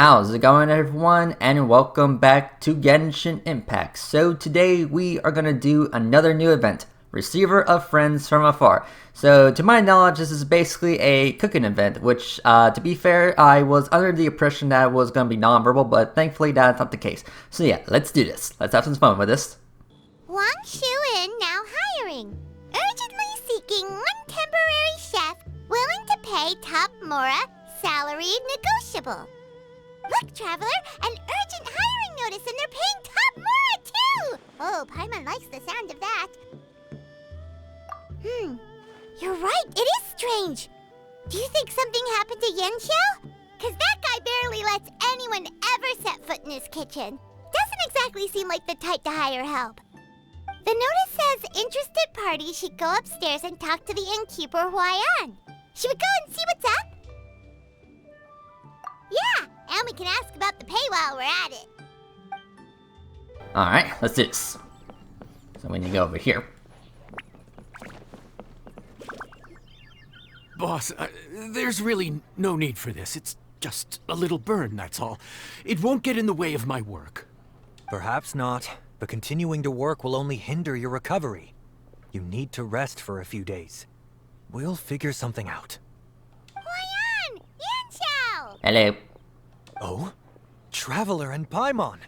How's it going, everyone, and welcome back to Genshin Impact. So today we are going to do another new event, Receiver of Friends from Afar. So to my knowledge, this is basically a cooking event, which to be fair, I was under the impression that it was going to be non-verbal, but thankfully that's not the case. So yeah, let's do this. Let's have some fun with this. Wang Shu-in now hiring. Urgently seeking one temporary chef willing to pay top Mora, salary negotiable. Look, Traveler, an urgent hiring notice and they're paying top Mora too! Oh, Paimon likes the sound of that. You're right, it is strange. Do you think something happened to Yanxiao? Cause that guy barely lets anyone ever set foot in his kitchen. Doesn't exactly seem like the type to hire help. The notice says interested parties should go upstairs and talk to the innkeeper Huayan. Should we go and see what's up? Yeah, and we can ask about the pay while we're at it. Alright, let's do this. So we need to go over here. Boss, there's really no need for this. It's just a little burn, that's all. It won't get in the way of my work. Perhaps not, but continuing to work will only hinder your recovery. You need to rest for a few days. We'll figure something out. Huayan! Yanxiao! Hello. Oh? Traveler and Paimon!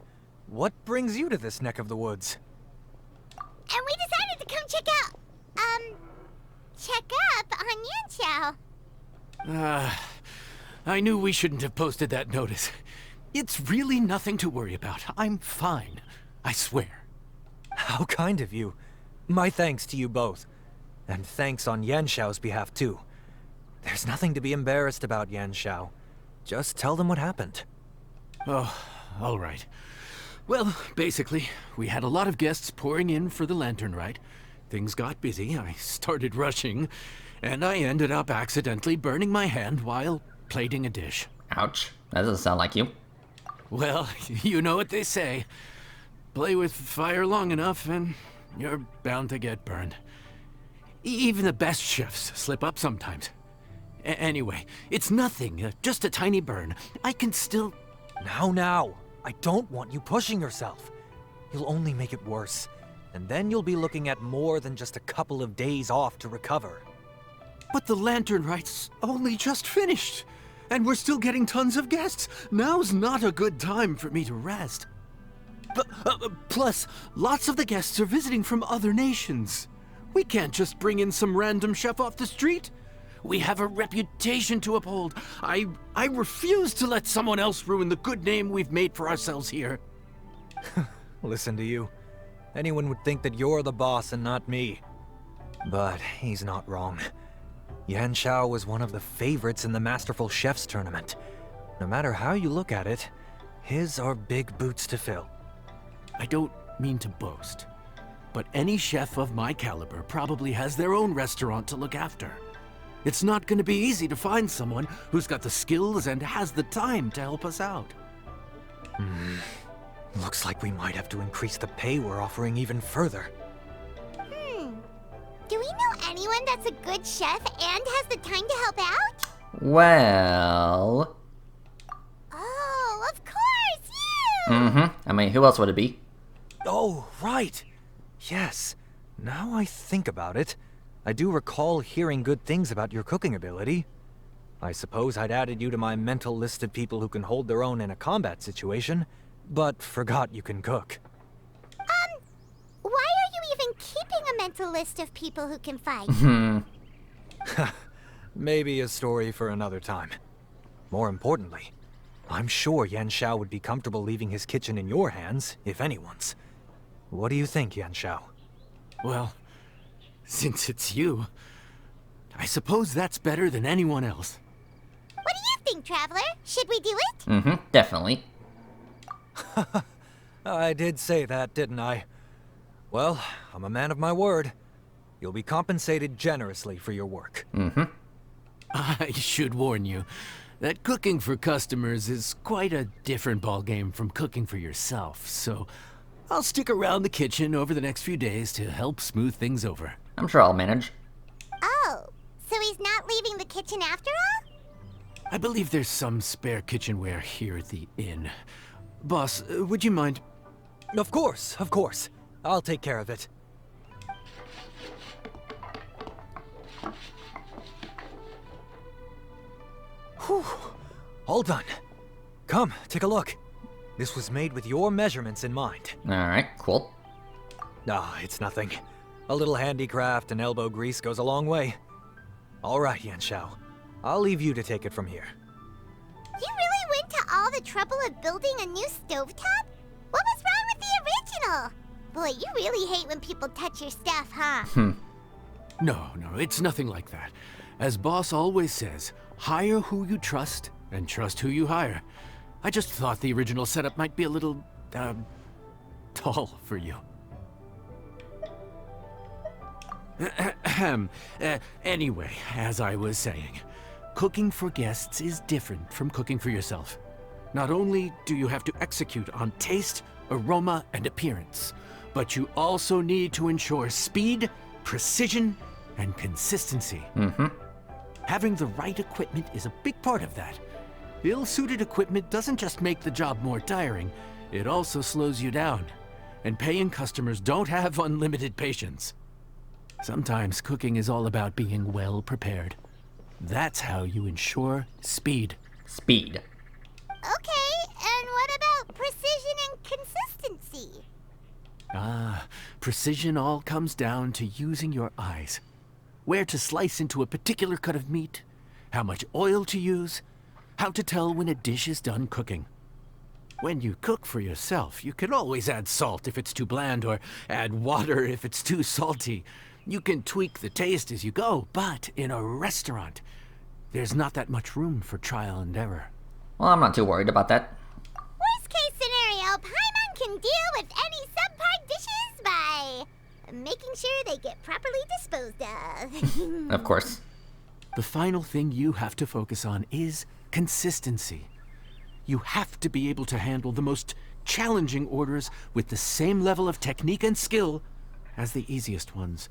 What brings you to this neck of the woods? And we decided to come check up on Yanxiao. I knew we shouldn't have posted that notice. It's really nothing to worry about. I'm fine. I swear. How kind of you. My thanks to you both. And thanks on Yanxiao's behalf too. There's nothing to be embarrassed about, Yanxiao. Just tell them what happened. Oh, all right. Well, basically, we had a lot of guests pouring in for the lantern rite. Things got busy, I started rushing, and I ended up accidentally burning my hand while plating a dish. Ouch. That doesn't sound like you. Well, you know what they say. Play with fire long enough and you're bound to get burned. Even the best chefs slip up sometimes. Anyway, it's nothing, just a tiny burn. I can still... Now, I don't want you pushing yourself. You'll only make it worse. And then you'll be looking at more than just a couple of days off to recover. But the lantern rite's only just finished. And we're still getting tons of guests. Now's not a good time for me to rest. Plus, lots of the guests are visiting from other nations. We can't just bring in some random chef off the street. We have a reputation to uphold. I refuse to let someone else ruin the good name we've made for ourselves here. Listen to you. Anyone would think that you're the boss and not me. But he's not wrong. Yanxiao was one of the favorites in the Masterful Chefs tournament. No matter how you look at it, his are big boots to fill. I don't mean to boast, but any chef of my caliber probably has their own restaurant to look after. It's not going to be easy to find someone who's got the skills and has the time to help us out. Looks like we might have to increase the pay we're offering even further. Do we know anyone that's a good chef and has the time to help out? Well... Oh, of course, you! I mean, who else would it be? Oh, right. Yes. Now I think about it, I do recall hearing good things about your cooking ability. I suppose I'd added you to my mental list of people who can hold their own in a combat situation, but forgot you can cook. Why are you even keeping a mental list of people who can fight? Maybe a story for another time. More importantly, I'm sure Yanxiao would be comfortable leaving his kitchen in your hands, if anyone's. What do you think, Yanxiao? Well, since it's you, I suppose that's better than anyone else. What do you think, Traveler? Should we do it? Definitely. I did say that, didn't I? Well, I'm a man of my word. You'll be compensated generously for your work. I should warn you that cooking for customers is quite a different ballgame from cooking for yourself, so I'll stick around the kitchen over the next few days to help smooth things over. I'm sure I'll manage. Oh, so he's not leaving the kitchen after all? I believe there's some spare kitchenware here at the inn. Boss, would you mind? Of course, of course. I'll take care of it. Whew. All done. Come, take a look. This was made with your measurements in mind. Alright, cool. Ah, it's nothing. A little handicraft and elbow grease goes a long way. All right, Yanxiao. I'll leave you to take it from here. You really went to all the trouble of building a new stovetop? What was wrong with the original? Boy, you really hate when people touch your stuff, huh? No, it's nothing like that. As Boss always says, hire who you trust and trust who you hire. I just thought the original setup might be a little, tall for you. Anyway, as I was saying, cooking for guests is different from cooking for yourself. Not only do you have to execute on taste, aroma, and appearance, but you also need to ensure speed, precision, and consistency. Having the right equipment is a big part of that. Ill-suited equipment doesn't just make the job more tiring, it also slows you down. And paying customers don't have unlimited patience. Sometimes cooking is all about being well prepared. That's how you ensure speed. Speed. Okay, and what about precision and consistency? Precision all comes down to using your eyes. Where to slice into a particular cut of meat, how much oil to use, how to tell when a dish is done cooking. When you cook for yourself, you can always add salt if it's too bland or add water if it's too salty. You can tweak the taste as you go, but in a restaurant, there's not that much room for trial and error. Well, I'm not too worried about that. Worst case scenario, Paimon can deal with any subpar dishes by making sure they get properly disposed of. Of course. The final thing you have to focus on is consistency. You have to be able to handle the most challenging orders with the same level of technique and skill as the easiest ones.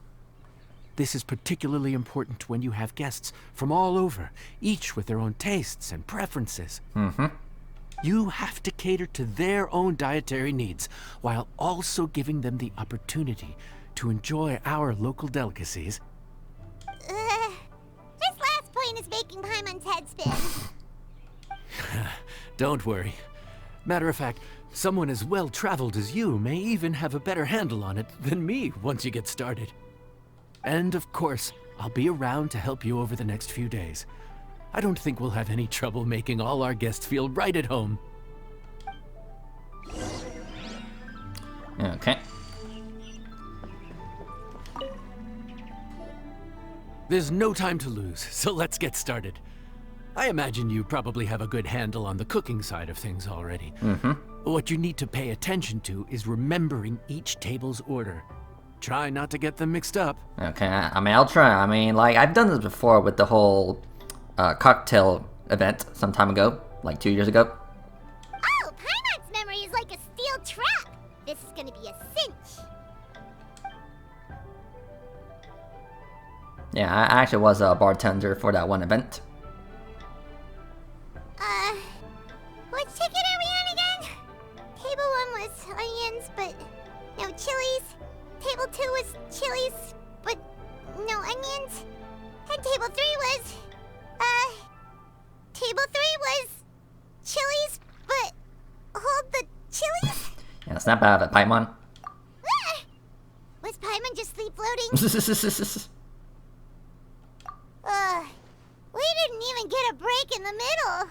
This is particularly important when you have guests from all over, each with their own tastes and preferences. You have to cater to their own dietary needs, while also giving them the opportunity to enjoy our local delicacies. This last point is making Paimon's head spin. Don't worry. Matter of fact, someone as well-traveled as you may even have a better handle on it than me once you get started. And of course, I'll be around to help you over the next few days. I don't think we'll have any trouble making all our guests feel right at home. Okay. There's no time to lose, so let's get started. I imagine you probably have a good handle on the cooking side of things already. What you need to pay attention to is remembering each table's order. Try not to get them mixed up. Okay, I mean, I'll try. I mean, like, I've done this before with the whole cocktail event some time ago, like 2 years ago. Oh, Paimon's memory is like a steel trap. This is gonna be a cinch. Yeah, I actually was a bartender for that one event. Which ticket are we on again? Table 1 was onions, but no chilies. Table 2 was chilies, but no onions. And table 3 was, table 3 was chilies, but hold the chilies? Yeah, snap out of it, Paimon. Ah! Was Paimon just sleep floating? We didn't even get a break in the middle.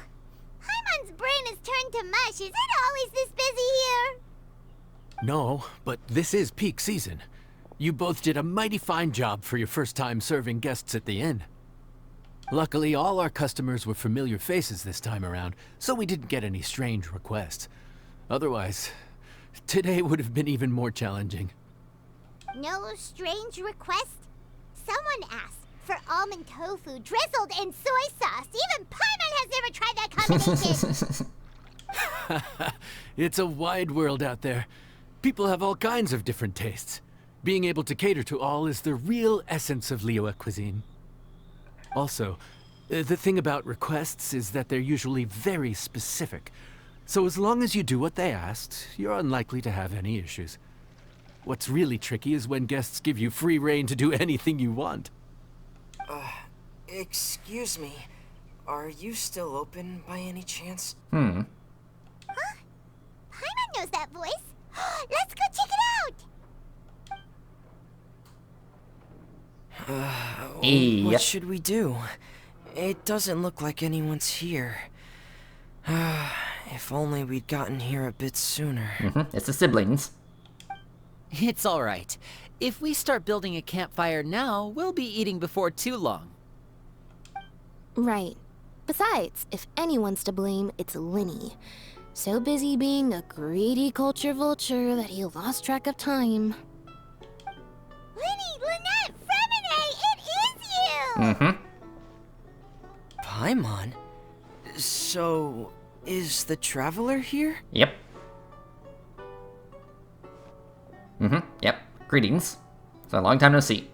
Paimon's brain is turned to mush. Is it always this busy here? No, but this is peak season. You both did a mighty fine job for your first time serving guests at the inn. Luckily, all our customers were familiar faces this time around, so we didn't get any strange requests. Otherwise, today would have been even more challenging. No strange request? Someone asked for almond tofu drizzled in soy sauce. Even Paimon has never tried that combination. It's a wide world out there. People have all kinds of different tastes. Being able to cater to all is the real essence of Liyue cuisine. Also, The thing about requests is that they're usually very specific. So as long as you do what they asked, you're unlikely to have any issues. What's really tricky is when guests give you free rein to do anything you want. Excuse me. Are you still open by any chance? Paimon knows that voice. Let's go check it out! Yep. What should we do? It doesn't look like anyone's here. If only we'd gotten here a bit sooner. It's the siblings. It's alright. If we start building a campfire now, we'll be eating before too long. Right. Besides, if anyone's to blame, it's Linny. So busy being a greedy culture vulture that he lost track of time. Linny, Lynette, Fremine, it is you! Paimon? So, is the Traveler here? Yep. Yep. Greetings. It's a long time no see.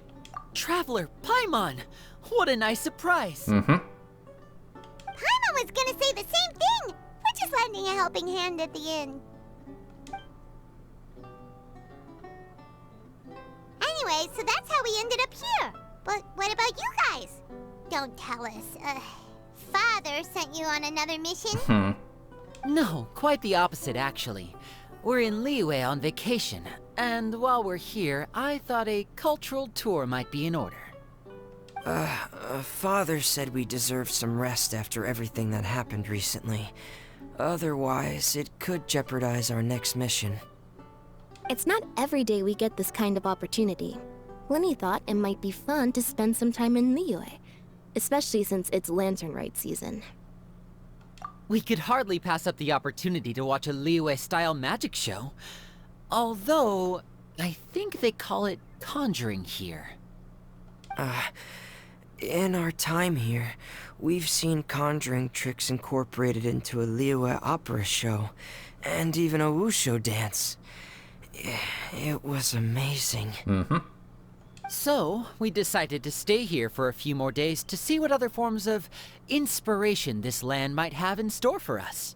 Traveler, Paimon! What a nice surprise! Paimon was gonna say the same thing! We're just lending a helping hand at the end. Anyway, so that's how we ended up here. But what about you guys? Don't tell us. Father sent you on another mission? No, quite the opposite actually. We're in Liyue on vacation, and while we're here, I thought a cultural tour might be in order. Father said we deserve some rest after everything that happened recently. Otherwise, it could jeopardize our next mission. It's not every day we get this kind of opportunity. Linny thought it might be fun to spend some time in Liyue, especially since it's Lantern Rite season. We could hardly pass up the opportunity to watch a Liyue-style magic show. Although, I think they call it conjuring here. In our time here, we've seen conjuring tricks incorporated into a Liyue opera show, and even a wushu dance. It was amazing. So, we decided to stay here for a few more days to see what other forms of inspiration this land might have in store for us.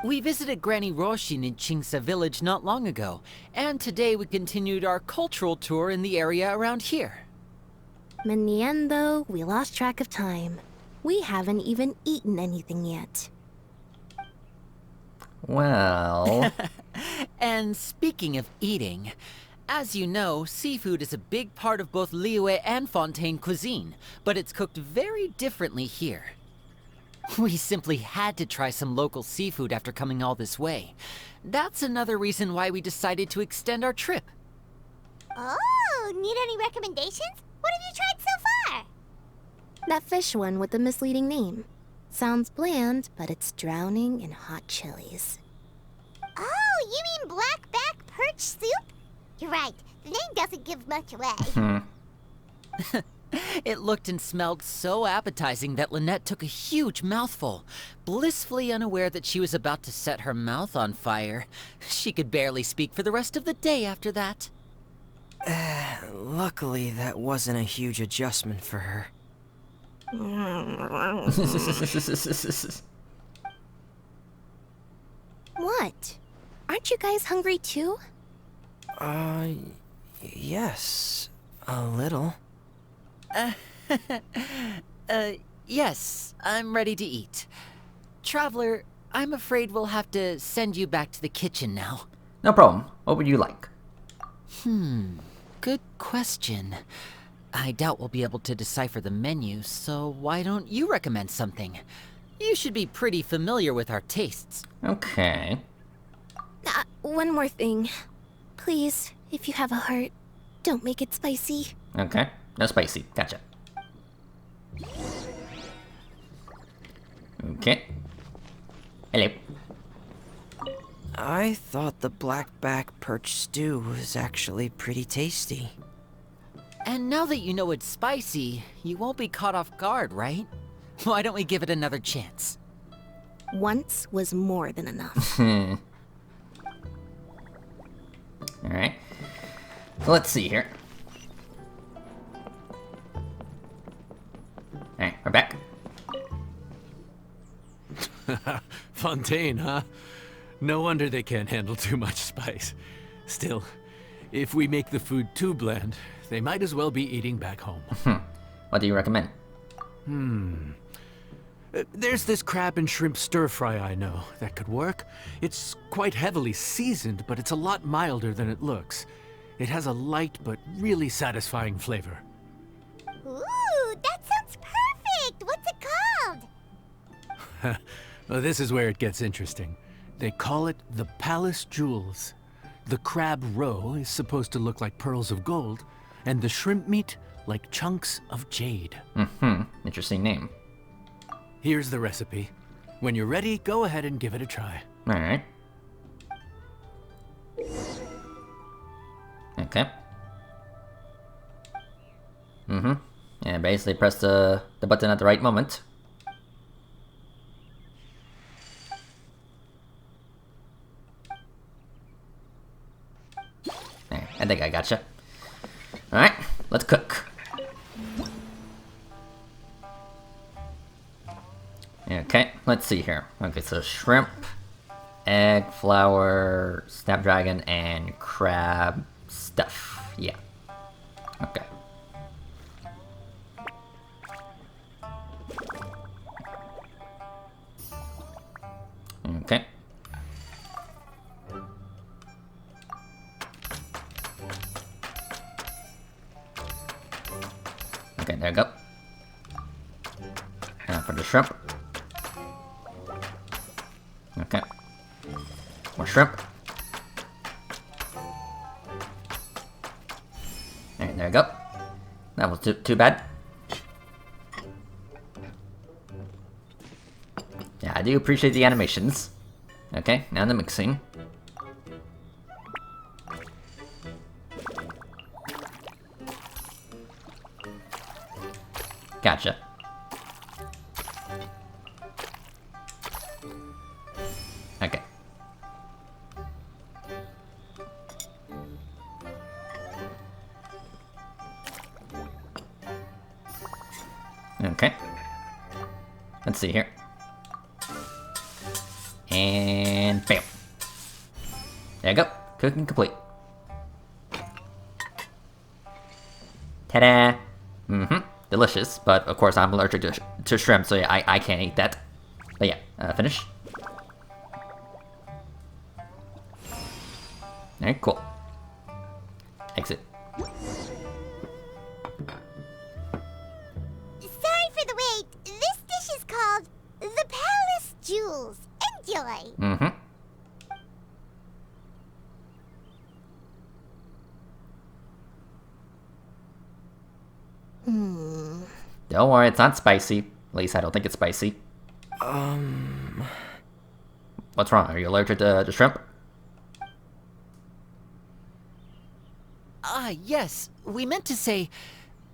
We visited Granny Roshin in Chingsa village not long ago, and today we continued our cultural tour in the area around here. In the end, though, we lost track of time. We haven't even eaten anything yet. Well... And speaking of eating, as you know, seafood is a big part of both Liyue and Fontaine cuisine, but it's cooked very differently here. We simply had to try some local seafood after coming all this way. That's another reason why we decided to extend our trip. Oh, need any recommendations? What have you tried so far? That fish one with the misleading name. Sounds bland, but it's drowning in hot chilies. Oh, you mean blackback perch soup? You're right, the name doesn't give much away. It looked and smelled so appetizing that Lynette took a huge mouthful, blissfully unaware that she was about to set her mouth on fire. She could barely speak for the rest of the day after that. Luckily, that wasn't a huge adjustment for her. What? Aren't you guys hungry too? Yes, a little. Yes, I'm ready to eat. Traveler, I'm afraid we'll have to send you back to the kitchen now. No problem. What would you like? Good question. I doubt we'll be able to decipher the menu, so why don't you recommend something? You should be pretty familiar with our tastes. Okay. One more thing. Please, if you have a heart, don't make it spicy. Okay. No spicy. Gotcha. Okay. Hello. I thought the blackback perch stew was actually pretty tasty. And now that you know it's spicy, you won't be caught off guard, right? Why don't we give it another chance? Once was more than enough. Alright. So let's see here. Alright, we're back. Fontaine, huh? No wonder they can't handle too much spice. Still, if we make the food too bland, they might as well be eating back home. What do you recommend? There's this crab and shrimp stir fry I know that could work. It's quite heavily seasoned, but it's a lot milder than it looks. It has a light but really satisfying flavor. Ooh, that sounds perfect! What's it called? Well, this is where it gets interesting. They call it the Palace Jewels. The crab roe is supposed to look like pearls of gold, and the shrimp meat like chunks of jade. Interesting name. Here's the recipe. When you're ready, go ahead and give it a try. Alright. Okay. And basically press the button at the right moment. There, I think I gotcha. Alright, let's cook. Okay, let's see here. Okay, so shrimp, egg, flour, snapdragon, and crab stuff. Yeah. Okay. Okay. Okay, there you go. Now for the shrimp. Okay. More shrimp. Alright, there you go. That was too bad. Yeah, I do appreciate the animations. Okay, now the mixing. Gotcha. Okay. Okay. Let's see here. And bam. There you go. Cooking complete. Ta-da! Delicious, but of course I'm allergic to shrimp, so yeah, I can't eat that. But yeah, finish. Alright, cool. Exit. Sorry for the wait. This dish is called the Palace Jewels. Enjoy! Don't worry, it's not spicy. At least I don't think it's spicy. What's wrong? Are you allergic to shrimp? Yes. We meant to say,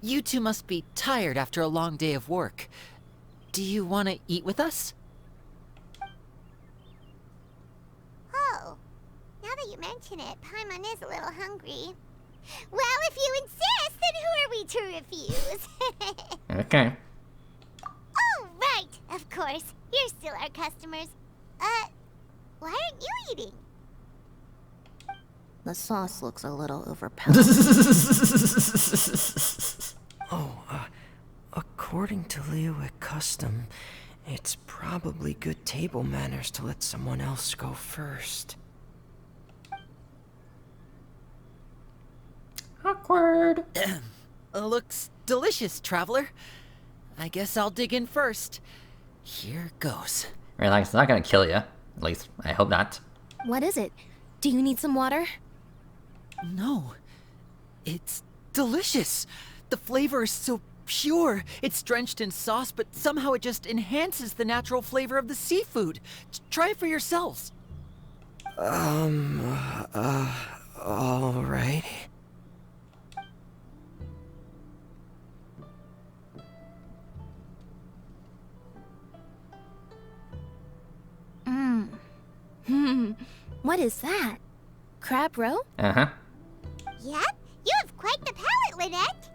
you two must be tired after a long day of work. Do you want to eat with us? Oh, now that you mention it, Paimon is a little hungry. Well, if you insist, then who are we to refuse? Okay. Oh, right! Of course. You're still our customers. Why aren't you eating? The sauce looks a little overpowering. According to Liyue custom, it's probably good table manners to let someone else go first. Awkward. Looks delicious, traveler. I guess I'll dig in first. Here goes. Relax, it's not gonna kill you. At least, I hope not. What is it? Do you need some water? No. It's delicious. The flavor is so pure. It's drenched in sauce, but somehow it just enhances the natural flavor of the seafood. Try it for yourselves. Alright. What is that? Crab roe? Uh-huh. Yep, you have quite the palate, Lynette.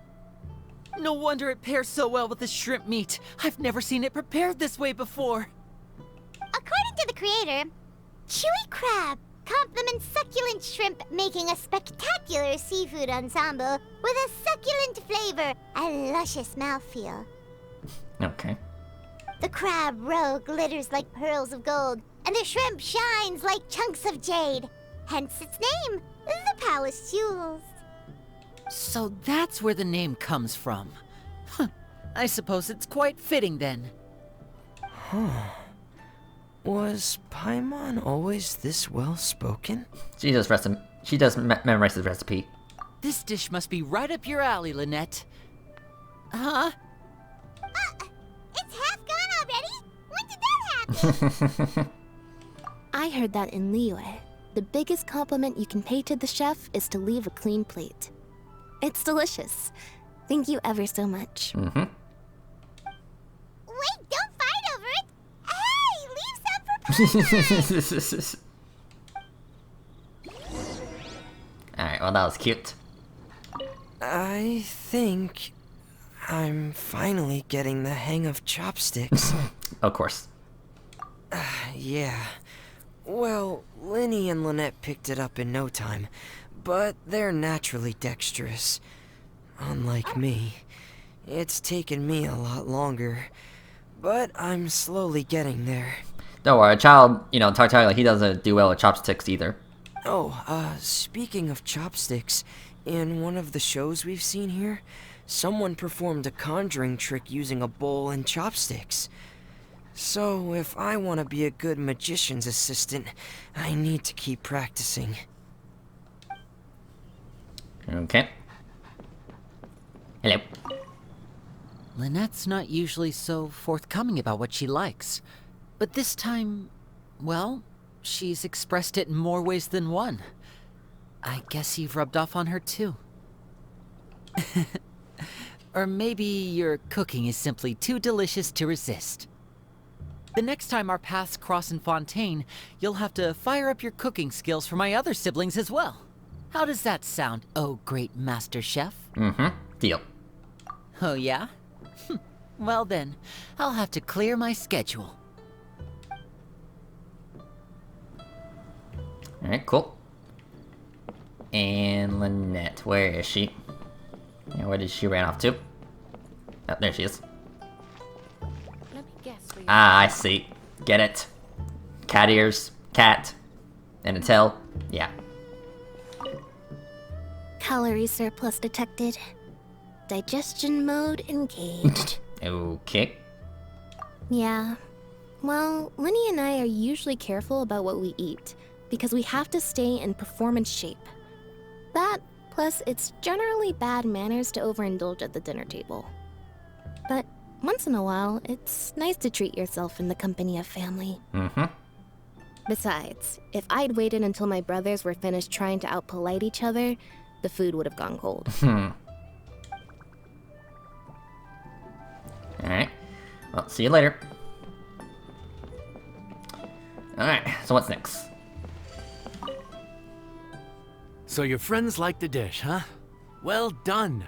No wonder it pairs so well with the shrimp meat. I've never seen it prepared this way before. According to the creator, chewy crab complements succulent shrimp, making a spectacular seafood ensemble with a succulent flavor and luscious mouthfeel. Okay. The crab roe glitters like pearls of gold, and the shrimp shines like chunks of jade. Hence its name, the Palace Jewels. So that's where the name comes from. Huh. I suppose it's quite fitting then. Was Paimon always this well spoken? She does memorize the recipe. This dish must be right up your alley, Lynette. Huh? It's half gone already? When did that happen? I heard that in Liyue. The biggest compliment you can pay to the chef is to leave a clean plate. It's delicious. Thank you ever so much. Wait, don't fight over it! Hey, leave some for Paimon! Alright, well that was cute. I think I'm finally getting the hang of chopsticks. Of course. Yeah. Well, Linny and Lynette picked it up in no time, but they're naturally dexterous. Unlike me, it's taken me a lot longer, but I'm slowly getting there. Don't worry, a child, Tartaglia, he doesn't do well with chopsticks either. Oh, speaking of chopsticks, in one of the shows we've seen here, someone performed a conjuring trick using a bowl and chopsticks. So, if I want to be a good magician's assistant, I need to keep practicing. Okay. Hello. Lynette's not usually so forthcoming about what she likes. But this time, well, she's expressed it in more ways than one. I guess you've rubbed off on her too. Or maybe your cooking is simply too delicious to resist. The next time our paths cross in Fontaine, you'll have to fire up your cooking skills for my other siblings as well. How does that sound, oh great master chef? Deal. Oh yeah? Well then, I'll have to clear my schedule. Alright, cool. And Lynette, where is she? Yeah, where did she run off to? Oh, there she is. Let me guess where you're Ah, I see. Get it. Cat ears, cat, and a tail. Yeah. Calorie surplus detected. Digestion mode engaged. Okay. Yeah. Well, Linny and I are usually careful about what we eat, because we have to stay in performance shape. That, plus it's generally bad manners to overindulge at the dinner table. But once in a while, it's nice to treat yourself in the company of family. Besides, if I'd waited until my brothers were finished trying to out-polite each other, the food would have gone cold. Alright. Well, see you later. Alright, so what's next? So your friends like the dish, huh? Well done.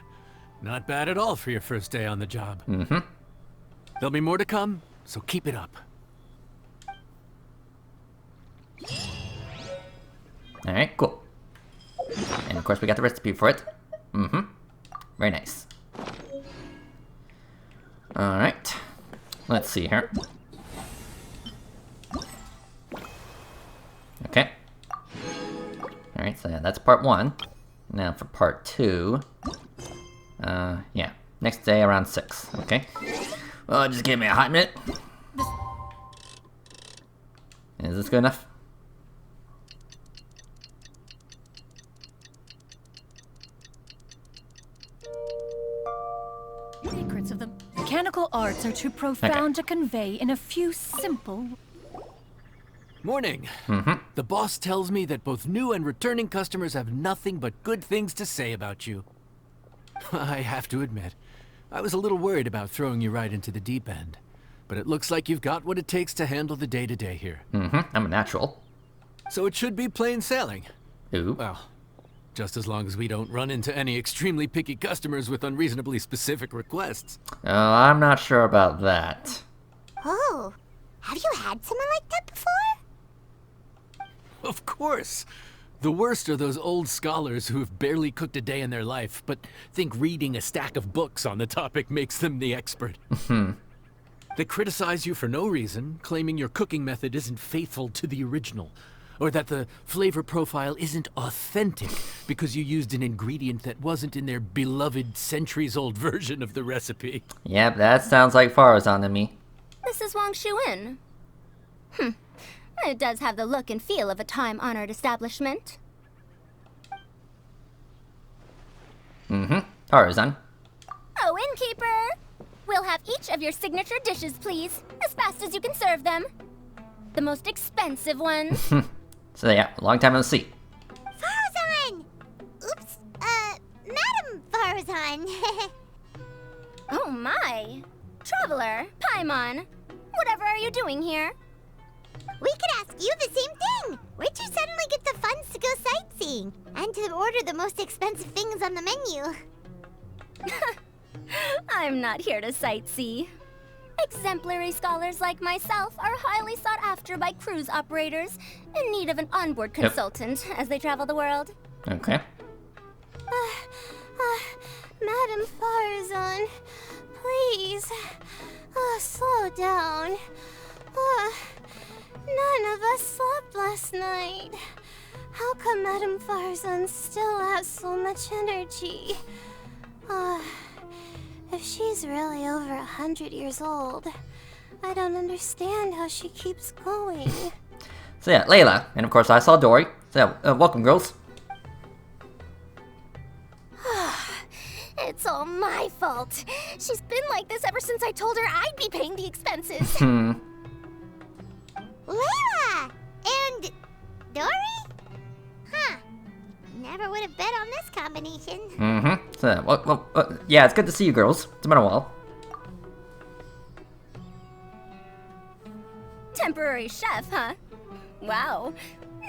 Not bad at all for your first day on the job. There'll be more to come, so keep it up. Alright, cool. And of course we got the recipe for it. Very nice. Alright. Let's see here. Okay. Alright, so that's part 1. Now for part 2. Yeah. Next day around 6. Okay. Well, just give me a hot minute. Is this good enough? Secrets of the mechanical arts are too profound to convey in a few simple... Morning. The boss tells me that both new and returning customers have nothing but good things to say about you. I have to admit, I was a little worried about throwing you right into the deep end. But it looks like you've got what it takes to handle the day-to-day here. I'm a natural. So it should be plain sailing. Ooh. Well, just as long as we don't run into any extremely picky customers with unreasonably specific requests. Oh, I'm not sure about that. Oh, Have you had someone like that before? Of course. The worst are those old scholars who have barely cooked a day in their life, but think reading a stack of books on the topic makes them the expert. They criticize you for no reason, claiming your cooking method isn't faithful to the original, or that the flavor profile isn't authentic because you used an ingredient that wasn't in their beloved centuries-old version of the recipe. Yep, that sounds like Farazan to me. This is Wang Shuin. It does have the look and feel of a time-honored establishment. Farazan. Oh, innkeeper! We'll have each of your signature dishes, please, as fast as you can serve them. The most expensive ones. So yeah, long time no see. Farazan! Oops, Madam Farazan. Oh my! Traveler, Paimon, whatever are you doing here? We could ask you the same thing. Where'd you suddenly get the funds to go sightseeing? And to order the most expensive things on the menu? I'm not here to sightsee. Exemplary scholars like myself are highly sought after by cruise operators in need of an onboard consultant as they travel the world. Okay. Madam Farazan, please, slow down. None of us slept last night. How come Madam Farazan still has so much energy? If she's really over 100 years old, I don't understand how she keeps going. So yeah, Layla, and of course I saw Dory. So yeah, welcome girls. It's all my fault. She's been like this ever since I told her I'd be paying the expenses. Layla! And Dory? Huh. Never would have bet on this combination. So, yeah, it's good to see you girls. It's been a while. Temporary chef, huh? Wow.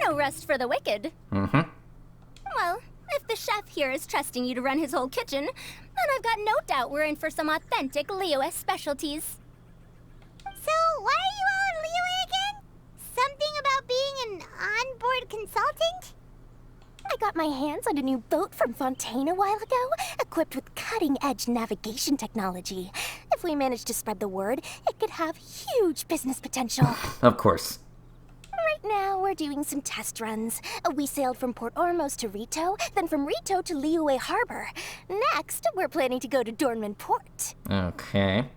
No rest for the wicked. Well, if the chef here is trusting you to run his whole kitchen, then I've got no doubt we're in for some authentic Liyue specialties. So, why are you all in Liyue again? Something about being an onboard consultant? I got my hands on a new boat from Fontaine a while ago, equipped with cutting-edge navigation technology. If we manage to spread the word, it could have huge business potential. Of course. Right now, we're doing some test runs. We sailed from Port Ormos to Rito, then from Rito to Liyue Harbor. Next, we're planning to go to Dornman Port. Okay.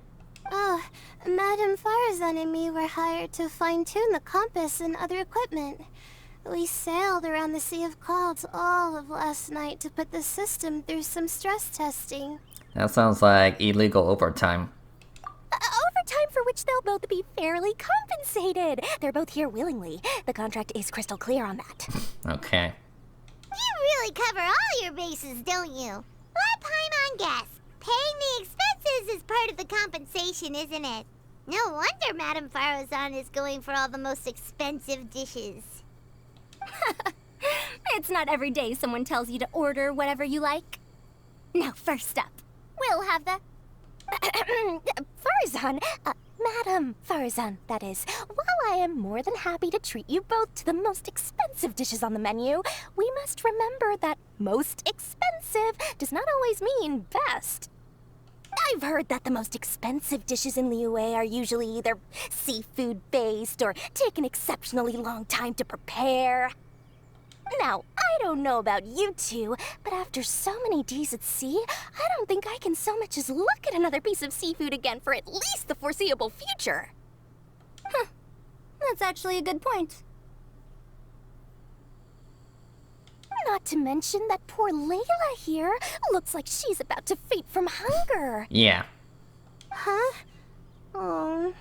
Oh, Madame Farazan and me were hired to fine-tune the compass and other equipment. We sailed around the Sea of Clouds all of last night to put the system through some stress testing. That sounds like illegal overtime. Overtime for which they'll both be fairly compensated. They're both here willingly. The contract is crystal clear on that. Okay. You really cover all your bases, don't you? Let Paimon guess. Paying the expenses is part of the compensation, isn't it? No wonder Madame Farazan is going for all the most expensive dishes. It's not every day someone tells you to order whatever you like. Now, first up, we'll have the... Farazan, Madam Farazan, that is. While I am more than happy to treat you both to the most expensive dishes on the menu, we must remember that most expensive does not always mean best. I've heard that the most expensive dishes in Liyue are usually either seafood-based or take an exceptionally long time to prepare. Now, I don't know about you two, but after so many days at sea, I don't think I can so much as look at another piece of seafood again for at least the foreseeable future. Huh. That's actually a good point. Not to mention that poor Layla here looks like she's about to faint from hunger. Yeah. Huh? Oh,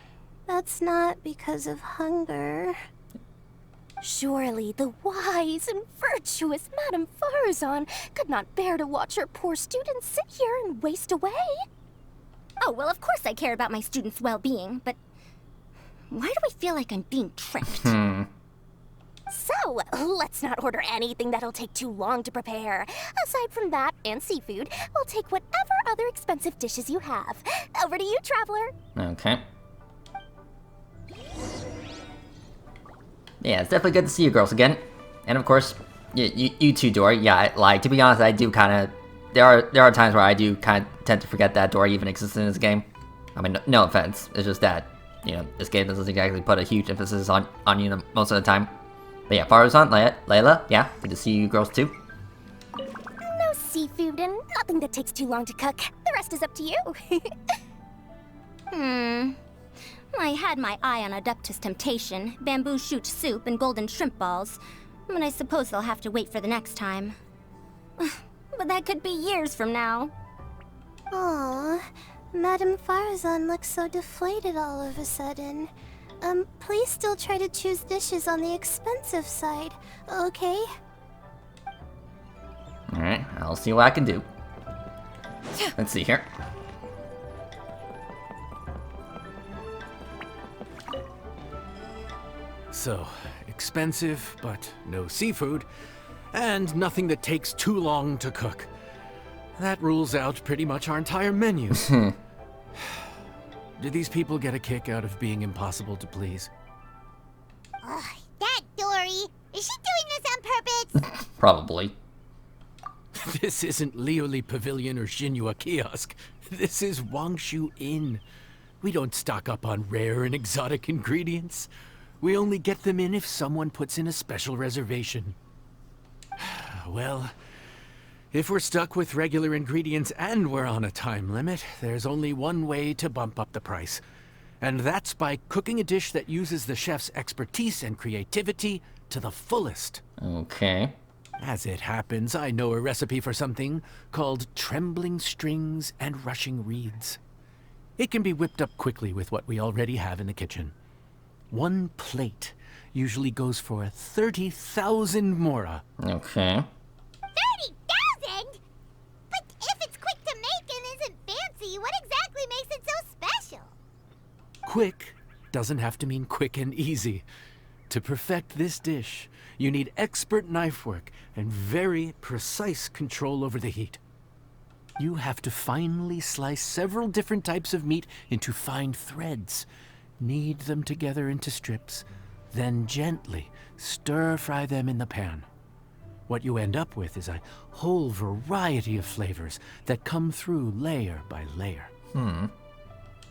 that's not because of hunger. Surely the wise and virtuous Madame Farazan could not bear to watch her poor students sit here and waste away. Oh, well, of course I care about my students' well-being, but why do I feel like I'm being tricked? So, let's not order anything that'll take too long to prepare. Aside from that and seafood, we'll take whatever other expensive dishes you have. Over to you, Traveler. Okay. Yeah, it's definitely good to see you girls again. And of course, you too, Dory. Yeah, like, to be honest, I do kind of... There are times where I do kind of tend to forget that Dory even exists in this game. I mean, no offense. It's just that, you know, this game doesn't exactly put a huge emphasis on you most of the time. But yeah, Farazan, Layla, yeah, good to see you girls too. No seafood and nothing that takes too long to cook. The rest is up to you. I had my eye on Adeptus Temptation, bamboo shoot soup, and golden shrimp balls. But I suppose they'll have to wait for the next time. But that could be years from now. Aww, Madame Farazan looks so deflated all of a sudden. Please still try to choose dishes on the expensive side, okay? Alright, I'll see what I can do. Let's see here. So, expensive, but no seafood, and nothing that takes too long to cook. That rules out pretty much our entire menu. Do these people get a kick out of being impossible to please? Ugh, that Dory! Is she doing this on purpose? Probably. This isn't Lioli Pavilion or Xinhua Kiosk. This is Wangshu Inn. We don't stock up on rare and exotic ingredients. We only get them in if someone puts in a special reservation. Well, if we're stuck with regular ingredients and we're on a time limit, there's only one way to bump up the price. And that's by cooking a dish that uses the chef's expertise and creativity to the fullest. Okay. As it happens, I know a recipe for something called trembling strings and rushing reeds. It can be whipped up quickly with what we already have in the kitchen. One plate usually goes for 30,000 mora. Okay. 30,000? But if it's quick to make and isn't fancy, what exactly makes it so special? Quick doesn't have to mean quick and easy. To perfect this dish, you need expert knife work and very precise control over the heat. You have to finely slice several different types of meat into fine threads, knead them together into strips, then gently stir-fry them in the pan. What you end up with is a whole variety of flavors that come through layer by layer.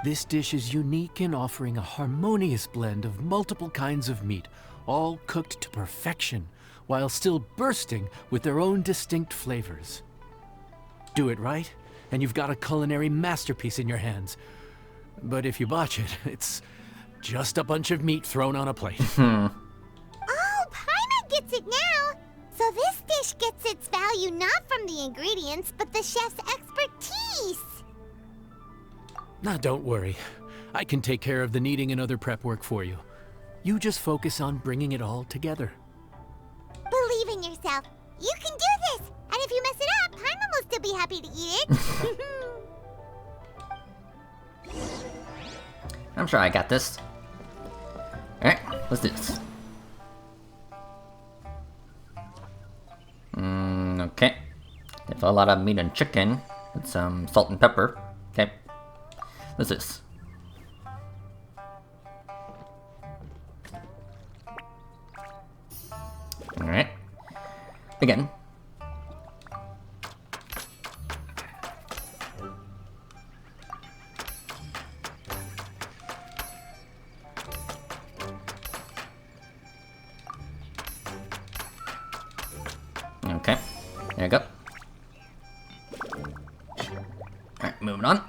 This dish is unique in offering a harmonious blend of multiple kinds of meat, all cooked to perfection, while still bursting with their own distinct flavors. Do it right, and you've got a culinary masterpiece in your hands. But if you botch it, it's just a bunch of meat thrown on a plate. Oh, Paimon gets it now! So this dish gets its value not from the ingredients, but the chef's expertise! Now, don't worry. I can take care of the kneading and other prep work for you. You just focus on bringing it all together. Believe in yourself. You can do this! And if you mess it up, Paimon will still be happy to eat it. I'm sure I got this. Alright, let's do this. Okay. If a lot of meat and chicken with some salt and pepper. Okay. What's this? Alright. Again. Okay. There you go. Alright, moving on.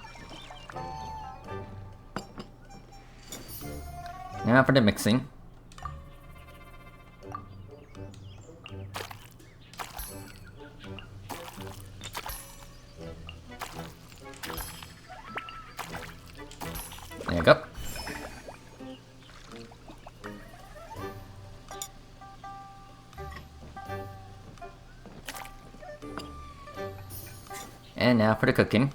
Now for the mixing. There you go. And now for the cooking.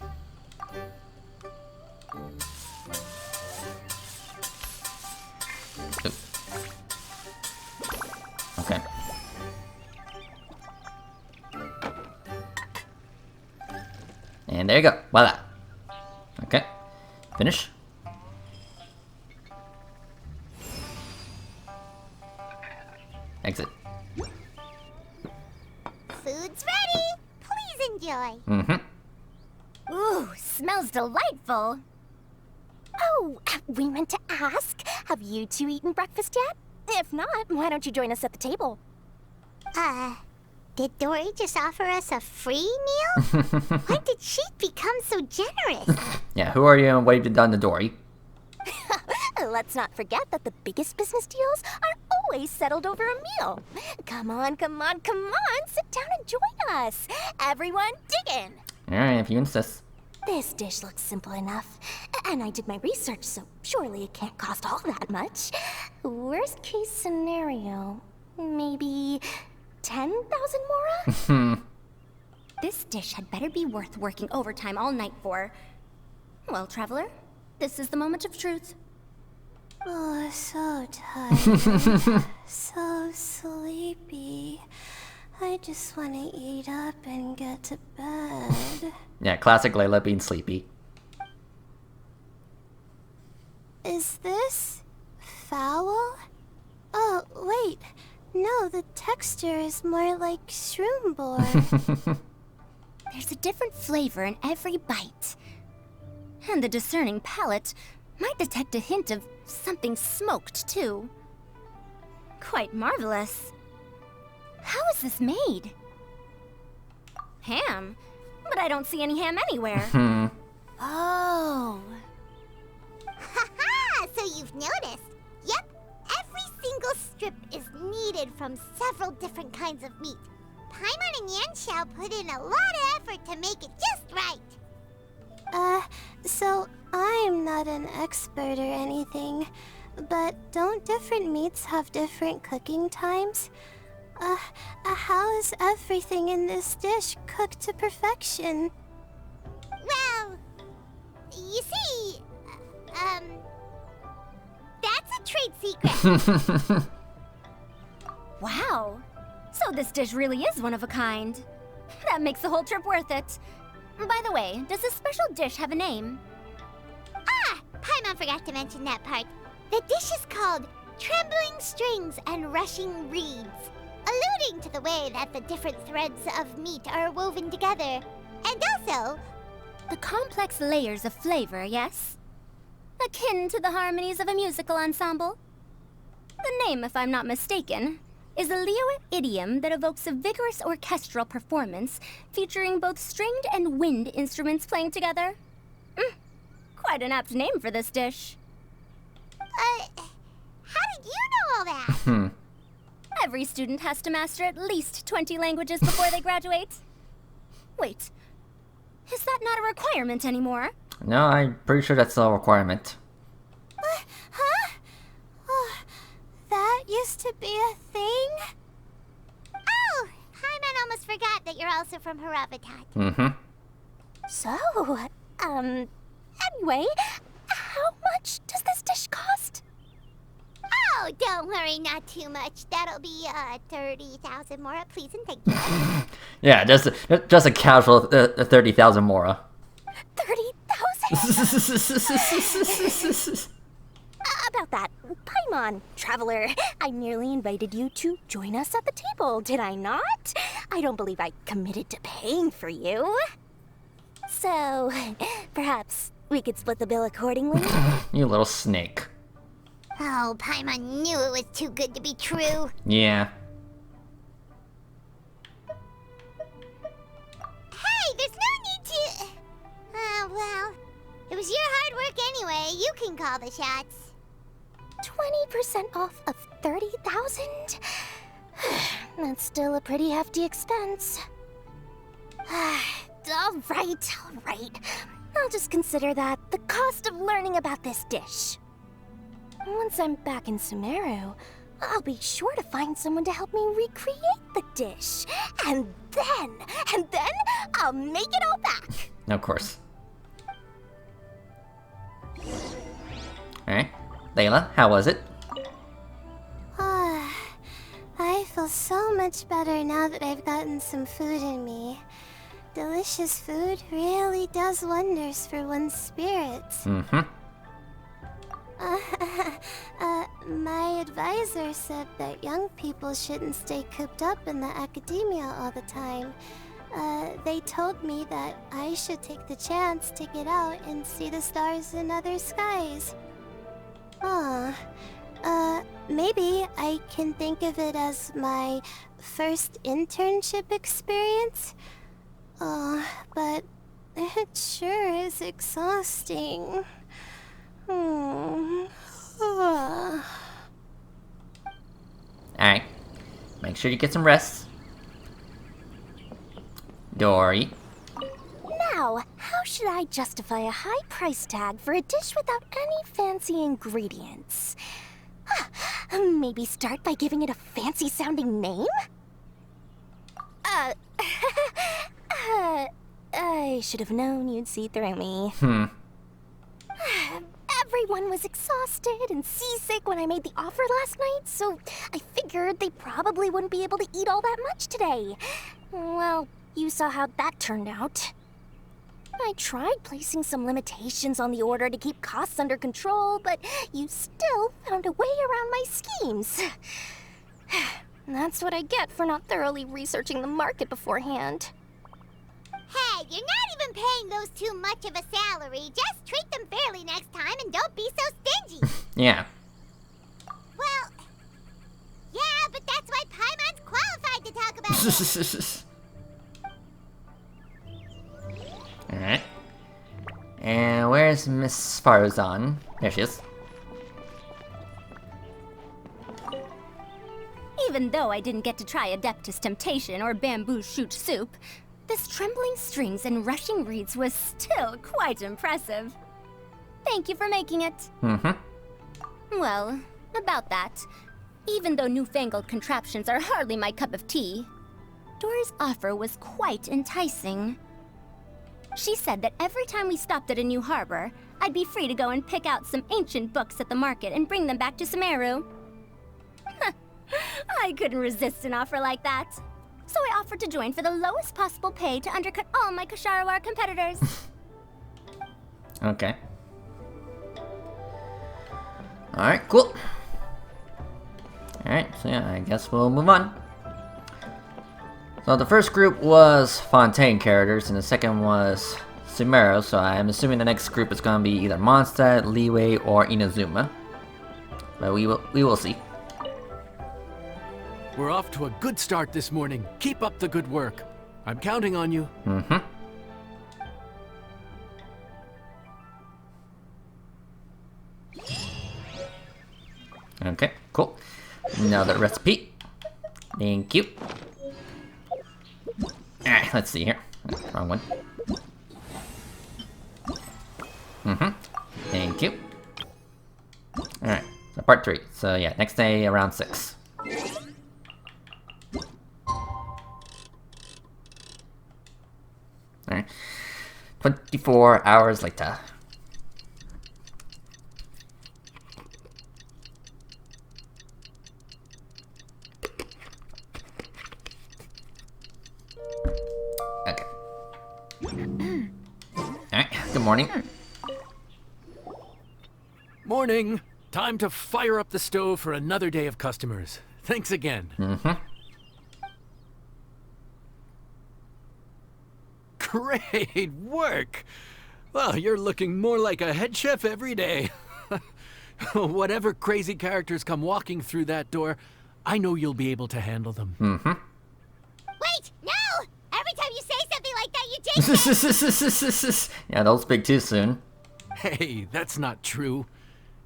Oop. Okay. And there you go. Voila. Okay. Finish. Food's ready. Please enjoy. Mm-hmm. Ooh, smells delightful. Oh, we meant to ask, have you two eaten breakfast yet? If not, why don't you join us at the table? Did Dory just offer us a free meal? When did she become so generous? Yeah, who are you and what have you done to Dory? Let's not forget that the biggest business deals are always settled over a meal. Come on, come on, come on, sit down and join us. Everyone, dig in. Alright, if you insist. This dish looks simple enough, and I did my research, so surely it can't cost all that much. Worst case scenario, maybe 10,000 mora? This dish had better be worth working overtime all night for. Well, traveler, this is the moment of truth. Oh, so tired. So sleepy. I just want to eat up and get to bed. Yeah, classic Layla being sleepy. Is this foul? Oh, wait. No, the texture is more like shroom board. There's a different flavor in every bite. And the discerning palate might detect a hint of something smoked, too. Quite marvelous. How is this made? Ham? But I don't see any ham anywhere. Oh. Haha, so you've noticed. Yep, every single strip is kneaded from several different kinds of meat. Paimon and Yanxiao put in a lot of effort to make it just right. So I'm not an expert or anything, but don't different meats have different cooking times? How is everything in this dish cooked to perfection? Well, you see, that's a trade secret. Wow. So this dish really is one of a kind. That makes the whole trip worth it. By the way, does this special dish have a name? Ah, Paimon forgot to mention that part. The dish is called Trembling Strings and Rushing Reeds, alluding to the way that the different threads of meat are woven together. And also, The complex layers of flavor, yes? Akin to the harmonies of a musical ensemble? The name, if I'm not mistaken, is a Liyue idiom that evokes a vigorous orchestral performance featuring both stringed and wind instruments playing together. Quite an apt name for this dish. how did you know all that? Every student has to master at least 20 languages before they graduate. Wait, is that not a requirement anymore? No, I'm pretty sure that's a requirement. Huh? Oh, that used to be a thing? Oh, Paimon almost forgot that you're also from Haravatat. Mm-hmm. So, anyway, how much does this dish cost? Oh, don't worry, not too much. That'll be 30,000 mora, please and thank you. Yeah, just a casual 30,000 mora. 30,000? About that, Paimon, traveler, I merely invited you to join us at the table, did I not? I don't believe I committed to paying for you. So, perhaps we could split the bill accordingly? You little snake. Oh, Paimon knew it was too good to be true. Yeah. Hey, there's no need to... well, it was your hard work anyway. You can call the shots. 20% off of 30,000? That's still a pretty hefty expense. All right. I'll just consider that the cost of learning about this dish. Once I'm back in Sumeru, I'll be sure to find someone to help me recreate the dish. And then I'll make it all back. Of course. Alright. Layla, how was it? I feel so much better now that I've gotten some food in me. Delicious food really does wonders for one's spirits. Mm-hmm. My advisor said that young people shouldn't stay cooped up in the academia all the time. They told me that I should take the chance to get out and see the stars in other skies. Maybe I can think of it as my first internship experience. But it sure is exhausting. Alright. Make sure you get some rest. Dory. Now, how should I justify a high price tag for a dish without any fancy ingredients? Maybe start by giving it a fancy sounding name? I should have known you'd see through me. Everyone was exhausted and seasick when I made the offer last night, so I figured they probably wouldn't be able to eat all that much today. Well, you saw how that turned out. I tried placing some limitations on the order to keep costs under control, but you still found a way around my schemes. That's what I get for not thoroughly researching the market beforehand. Hey, you're not even paying those too much of a salary. Just treat them fairly next time and don't be so stingy. Yeah. Well, yeah, but that's why Paimon's qualified to talk about this. Alright. And where's Miss Farzan? There she is. Even though I didn't get to try Adeptus Temptation or Bamboo Shoot Soup, this trembling strings and rushing reeds was still quite impressive. Thank you for making it. Well, about that, even though newfangled contraptions are hardly my cup of tea, Dory's offer was quite enticing. She said that every time we stopped at a new harbor, I'd be free to go and pick out some ancient books at the market and bring them back to Sumeru. I couldn't resist an offer like that. So I offered to join for the lowest possible pay to undercut all my Kasharawar competitors. Okay. Alright, cool. Alright, so yeah, I guess we'll move on. So the first group was Fontaine characters, and the second was Sumeru, so I'm assuming the next group is going to be either Mondstadt, Liyue, or Inazuma. But we will see. We're off to a good start this morning. Keep up the good work. I'm counting on you. Okay, cool. Now the recipe. Thank you. Alright, let's see here. Wrong one. Thank you. Alright, so part 3. So yeah, next day around 6. Alright. 24 hours later. Okay. Alright, good morning. Morning. Time to fire up the stove for another day of customers. Thanks again. Great work! Well, you're looking more like a head chef every day. Whatever crazy characters come walking through that door, I know you'll be able to handle them. Wait, no! Every time you say something like that, you jinx it! Yeah, don't speak too soon. Hey, that's not true.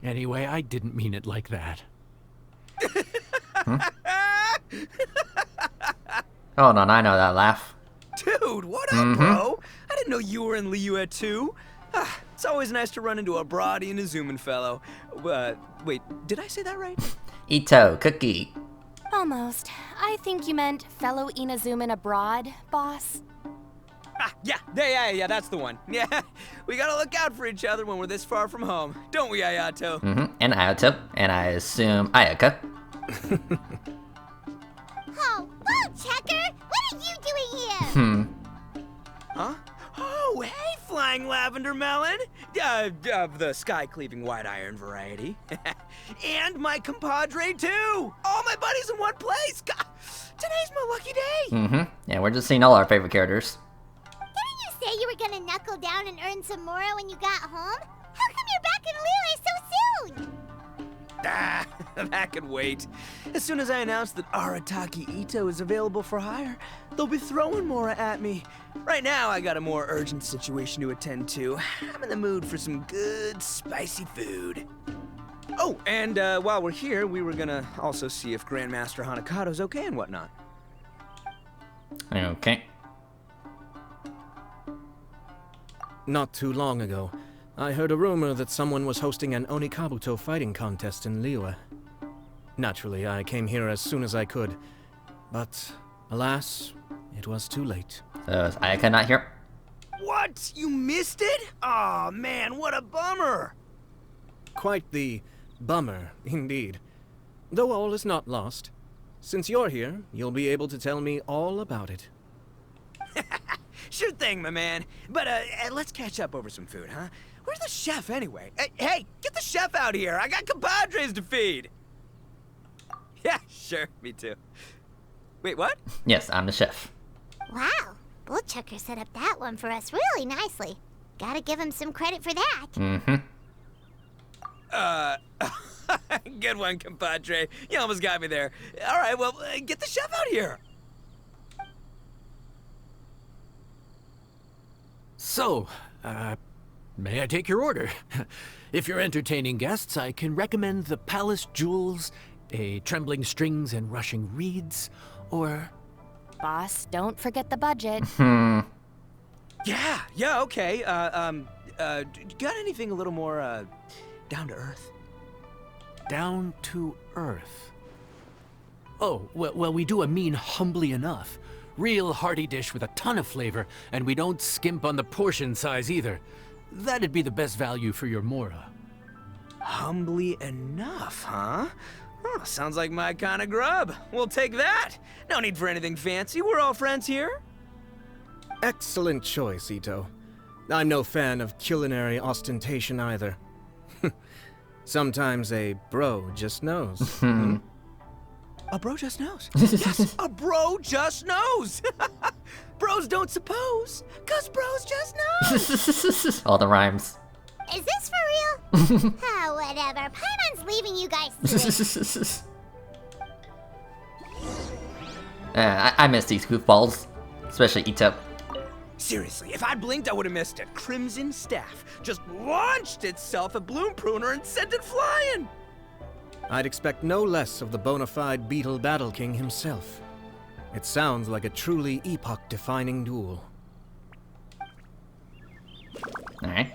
Anyway, I didn't mean it like that. Hold on, I know that laugh. Dude, what up, bro? I didn't know you were in Liyue too. It's always nice to run into a Brody and a Zoomin fellow. Wait, did I say that right? Ito, cookie. Almost. I think you meant fellow Inazuman abroad, boss. Yeah, that's the one. Yeah, we gotta look out for each other when we're this far from home, don't we, Ayato? And Ayato, and I assume Ayaka. Oh, whoa, Checker! What are you doing here? Huh? Oh, hey, Flying Lavender Melon! of the sky-cleaving white iron variety. And my compadre, too! All my buddies in one place! God, today's my lucky day! Yeah, we're just seeing all our favorite characters. Didn't you say you were gonna knuckle down and earn some more when you got home? How come you're back in Liyue so soon? Ah, that could wait. As soon as I announce that Arataki Ito is available for hire, they'll be throwing Mora at me. Right now, I got a more urgent situation to attend to. I'm in the mood for some good, spicy food. Oh, and while we're here, we were gonna also see if Grandmaster Hanakado's okay and whatnot. Okay. Not too long ago, I heard a rumor that someone was hosting an Onikabuto fighting contest in Liyue. Naturally, I came here as soon as I could, but alas, it was too late. So, I cannot hear. What? You missed it? Aw, man, what a bummer! Quite the bummer, indeed. Though all is not lost. Since you're here, you'll be able to tell me all about it. Sure thing, my man. But let's catch up over some food, huh? Where's the chef, anyway? Hey, get the chef out here! I got compadres to feed! Yeah, sure, me too. Wait, what? Yes, I'm the chef. Wow, Bullchucker set up that one for us really nicely. Gotta give him some credit for that. Good one, compadre. You almost got me there. All right, well, get the chef out here. So, may I take your order? If you're entertaining guests, I can recommend the Palace Jewels, a Trembling Strings and Rushing Reeds, or... Boss, don't forget the budget. Yeah, okay. Got anything a little more, down to earth? Down to earth? Oh, well, we do a mean humbly enough. Real hearty dish with a ton of flavor, and we don't skimp on the portion size either. That'd be the best value for your Mora. Humbly enough, huh? Oh, sounds like my kind of grub. We'll take that. No need for anything fancy. We're all friends here. Excellent choice, Ito. I'm no fan of culinary ostentation either. Sometimes a bro just knows. A bro just knows. Yes, a bro just knows. Bros don't suppose, 'cause bros just know. All the rhymes. Is this for real? Oh, whatever. Paimon's leaving you guys to it. I miss these goofballs, especially Ito. Seriously, if I'd blinked, I would have missed it. Crimson Staff just launched itself at Bloom Pruner and sent it flying. I'd expect no less of the bona fide Beetle Battle King himself. It sounds like a truly epoch-defining duel. Alright.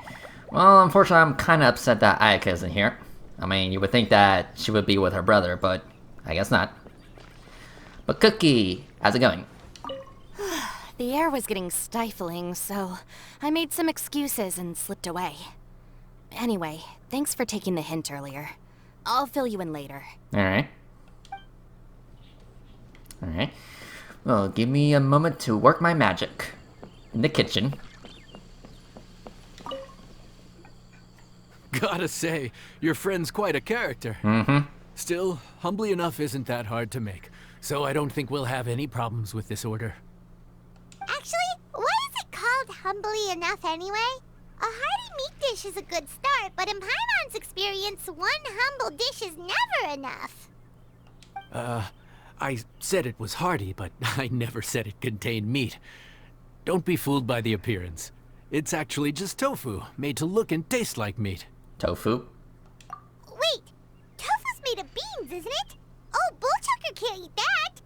Well, unfortunately, I'm kind of upset that Ayaka isn't here. I mean, you would think that she would be with her brother, but I guess not. But Cookie, how's it going? The air was getting stifling, so I made some excuses and slipped away. Anyway, thanks for taking the hint earlier. I'll fill you in later. Alright. Alright. Well, give me a moment to work my magic. In the kitchen. Gotta say, your friend's quite a character. Still, humbly enough isn't that hard to make, so I don't think we'll have any problems with this order. Actually, why is it called humbly enough anyway? A hearty meat dish is a good start, but in Paimon's experience, one humble dish is never enough. I said it was hearty, but I never said it contained meat. Don't be fooled by the appearance. It's actually just tofu, made to look and taste like meat. Tofu? Wait, tofu's made of beans, isn't it? Oh, Bullchucker can't eat that.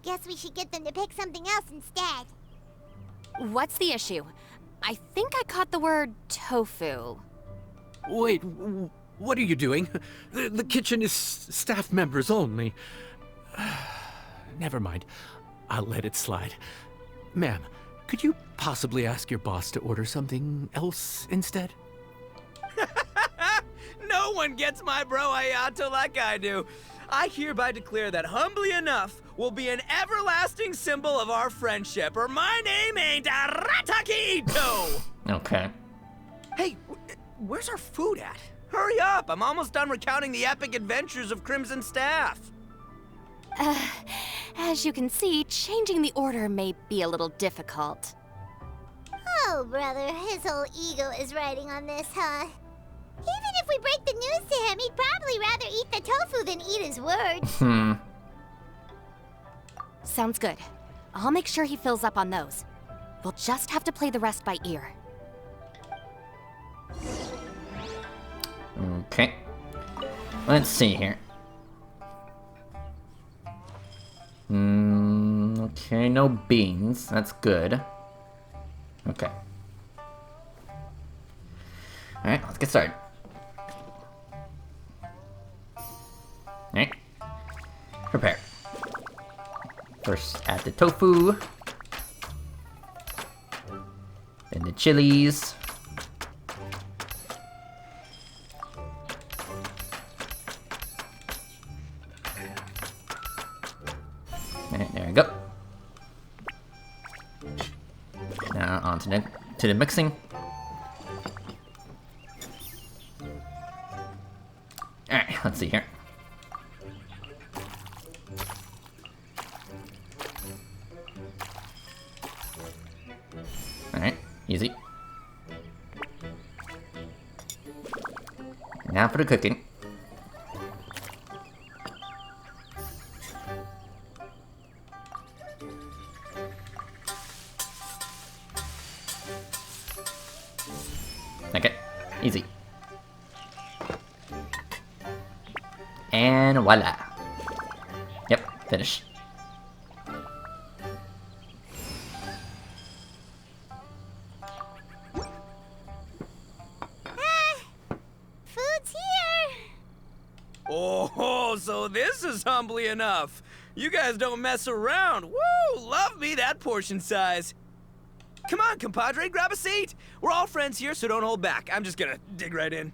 Guess we should get them to pick something else instead. What's the issue? I think I caught the word tofu. Wait, what are you doing? The kitchen is staff members only. Never mind. I'll let it slide. Ma'am, could you possibly ask your boss to order something else instead? No one gets my bro Ayato like I do. I hereby declare that humbly enough will be an everlasting symbol of our friendship, or my name ain't Arataki Ito! Okay. Hey, where's our food at? Hurry up, I'm almost done recounting the epic adventures of Crimson Staff. As you can see, changing the order may be a little difficult. Oh, brother, his whole ego is riding on this, huh? Even if we break the news to him, he'd probably rather eat the tofu than eat his words. Sounds good. I'll make sure he fills up on those. We'll just have to play the rest by ear. Okay. Let's see here. Okay, no beans. That's good. Okay. Alright, let's get started. Alright. Prepare. First, add the tofu. Then the chilies. Alright, there we go. Now on to the mixing. Alright, let's see here. Alright, easy. Now for the cooking. Okay, easy. And voila. Yep, finished. Food's here! Oh, so this is humbly enough. You guys don't mess around. Woo! Love me that portion size. Come on, compadre, grab a seat. We're all friends here, so don't hold back. I'm just gonna dig right in.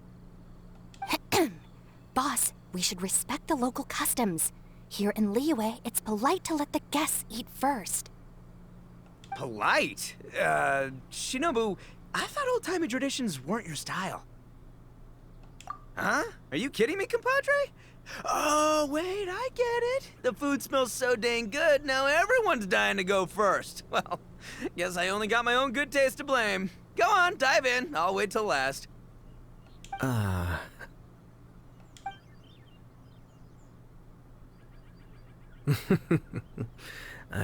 Boss, we should respect the local customs. Here in Liyue, it's polite to let the guests eat first. Polite? Shinobu, I thought old-timey traditions weren't your style. Huh? Are you kidding me, compadre? Oh, wait, I get it. The food smells so dang good, now everyone's dying to go first. Well, guess I only got my own good taste to blame. Go on, dive in. I'll wait till last. I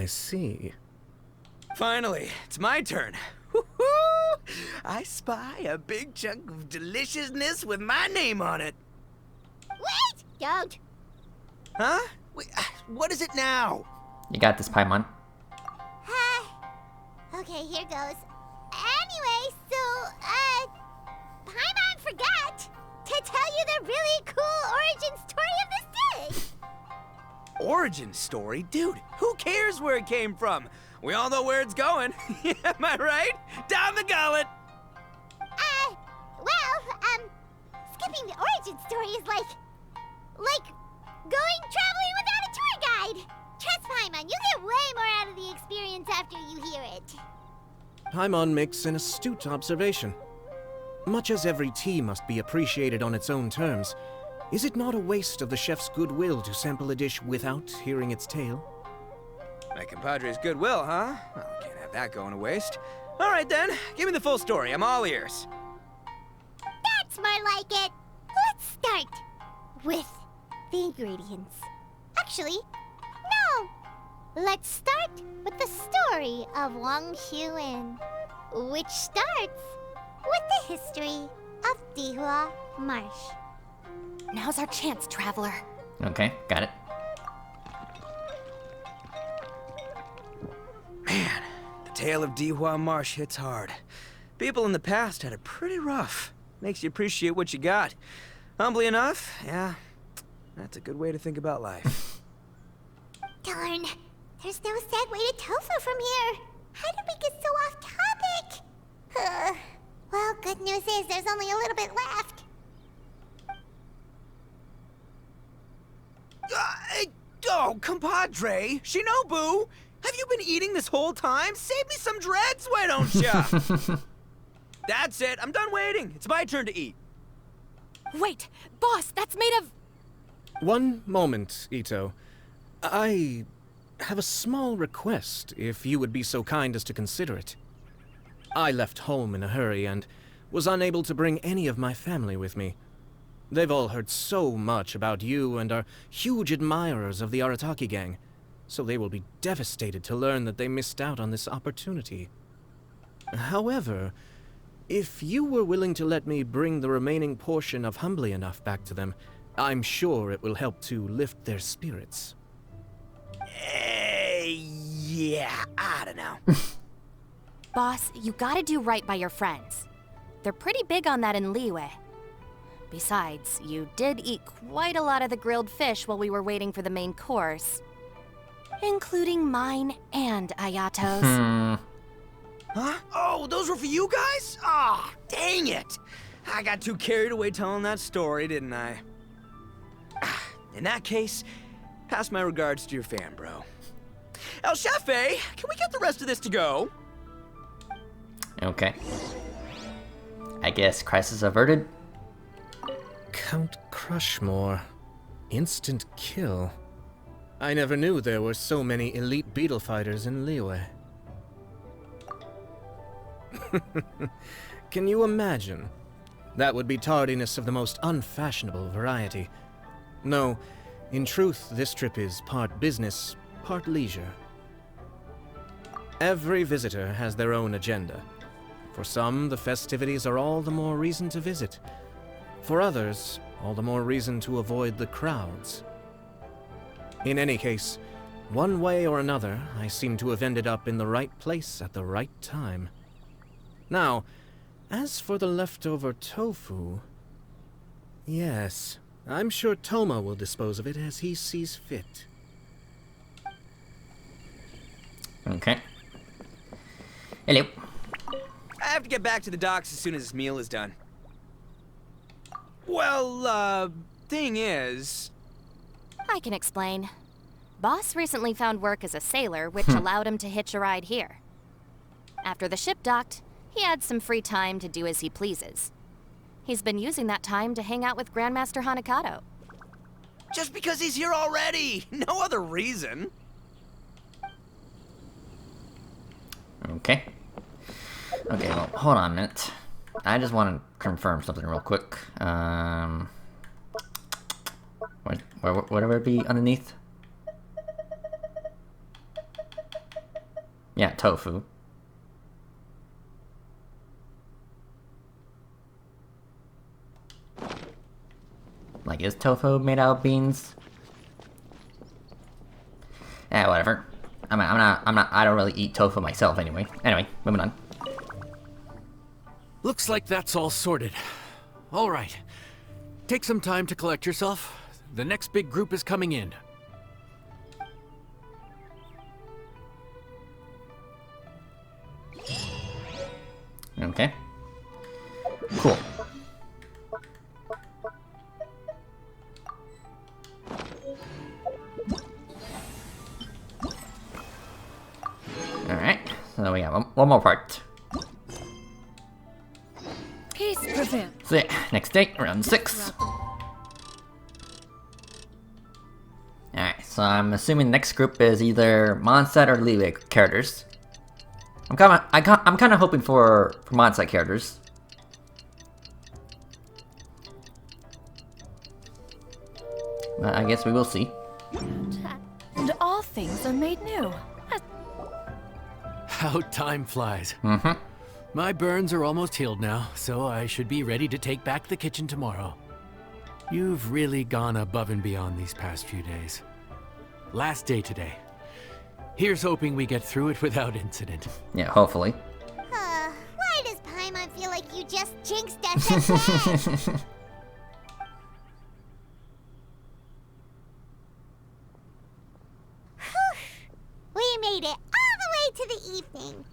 see. Finally, it's my turn. Woo-hoo! I spy a big chunk of deliciousness with my name on it. Wait! Don't! Huh? Wait, what is it now? You got this, Paimon. Okay, here goes. Anyway, so, Paimon forgot to tell you the really cool origin story of this dish. Origin story? Dude, who cares where it came from? We all know where it's going. Am I right? Down the gullet! Skipping the origin story is like going traveling without a tour guide. Trust Paimon, you get way more out of the experience after you hear it. Paimon makes an astute observation. Much as every tea must be appreciated on its own terms, is it not a waste of the chef's goodwill to sample a dish without hearing its tale? My compadre's goodwill, huh? Well, can't have that going to waste. All right then, give me the full story. I'm all ears. That's more like it. Let's start with the ingredients. Actually, no. Let's start with the story of Wang Xuan, which starts with the history of Dihua Marsh. Now's our chance, traveler. Okay, got it. Man, the tale of Dihua Marsh hits hard. People in the past had it pretty rough. Makes you appreciate what you got. Humbly enough, yeah, that's a good way to think about life. Darn, there's no sad way to tofu from here. How did we get so off topic? Well, good news is there's only a little bit left. Oh, compadre, Shinobu, have you been eating this whole time? Save me some dreads, why don't ya? That's it. I'm done waiting. It's my turn to eat. Wait, boss, that's made of... One moment, Ito. I have a small request, if you would be so kind as to consider it. I left home in a hurry and was unable to bring any of my family with me. They've all heard so much about you and are huge admirers of the Arataki gang, so they will be devastated to learn that they missed out on this opportunity. However, if you were willing to let me bring the remaining portion of Humbly Enough back to them, I'm sure it will help to lift their spirits. Yeah, I don't know. Boss, you gotta do right by your friends. They're pretty big on that in Liyue. Besides, you did eat quite a lot of the grilled fish while we were waiting for the main course. Including mine and Ayato's. Huh? Oh, those were for you guys? Ah, dang it! I got too carried away telling that story, didn't I? In that case, pass my regards to your fan, bro. El Chefe, can we get the rest of this to go? Okay. I guess crisis averted. Count Crushmore. Instant kill. I never knew there were so many elite beetle fighters in Liyue. Can you imagine? That would be tardiness of the most unfashionable variety. No, in truth, this trip is part business, part leisure. Every visitor has their own agenda. For some, the festivities are all the more reason to visit. For others, all the more reason to avoid the crowds. In any case, one way or another, I seem to have ended up in the right place at the right time. Now, as for the leftover tofu... Yes, I'm sure Toma will dispose of it as he sees fit. Okay. Hello. I have to get back to the docks as soon as this meal is done. Well, thing is... I can explain. Boss recently found work as a sailor, which allowed him to hitch a ride here. After the ship docked, he had some free time to do as he pleases. He's been using that time to hang out with Grandmaster Hanakato. Just because he's here already! No other reason! Okay. Okay, well, hold on a minute. I just want to confirm something real quick. Whatever it be underneath? Yeah, tofu. Like, is tofu made out of beans? Yeah, whatever. I don't really eat tofu myself anyway. Anyway, moving on. Looks like that's all sorted. All right. Take some time to collect yourself. The next big group is coming in. Okay. Cool. Alright, so we have one more part. Peace prevail. So yeah, next day, round 6. Alright, so I'm assuming the next group is either Mondstadt or Liyue characters. I'm kind of hoping for Mondstadt characters. But I guess we will see. And all things are made new. How time flies. Mm-hmm. My burns are almost healed now, so I should be ready to take back the kitchen tomorrow. You've really gone above and beyond these past few days. Last day today. Here's hoping we get through it without incident. Yeah, hopefully. Why does Paimon feel like you just jinxed us again? We made it all the way to the evening.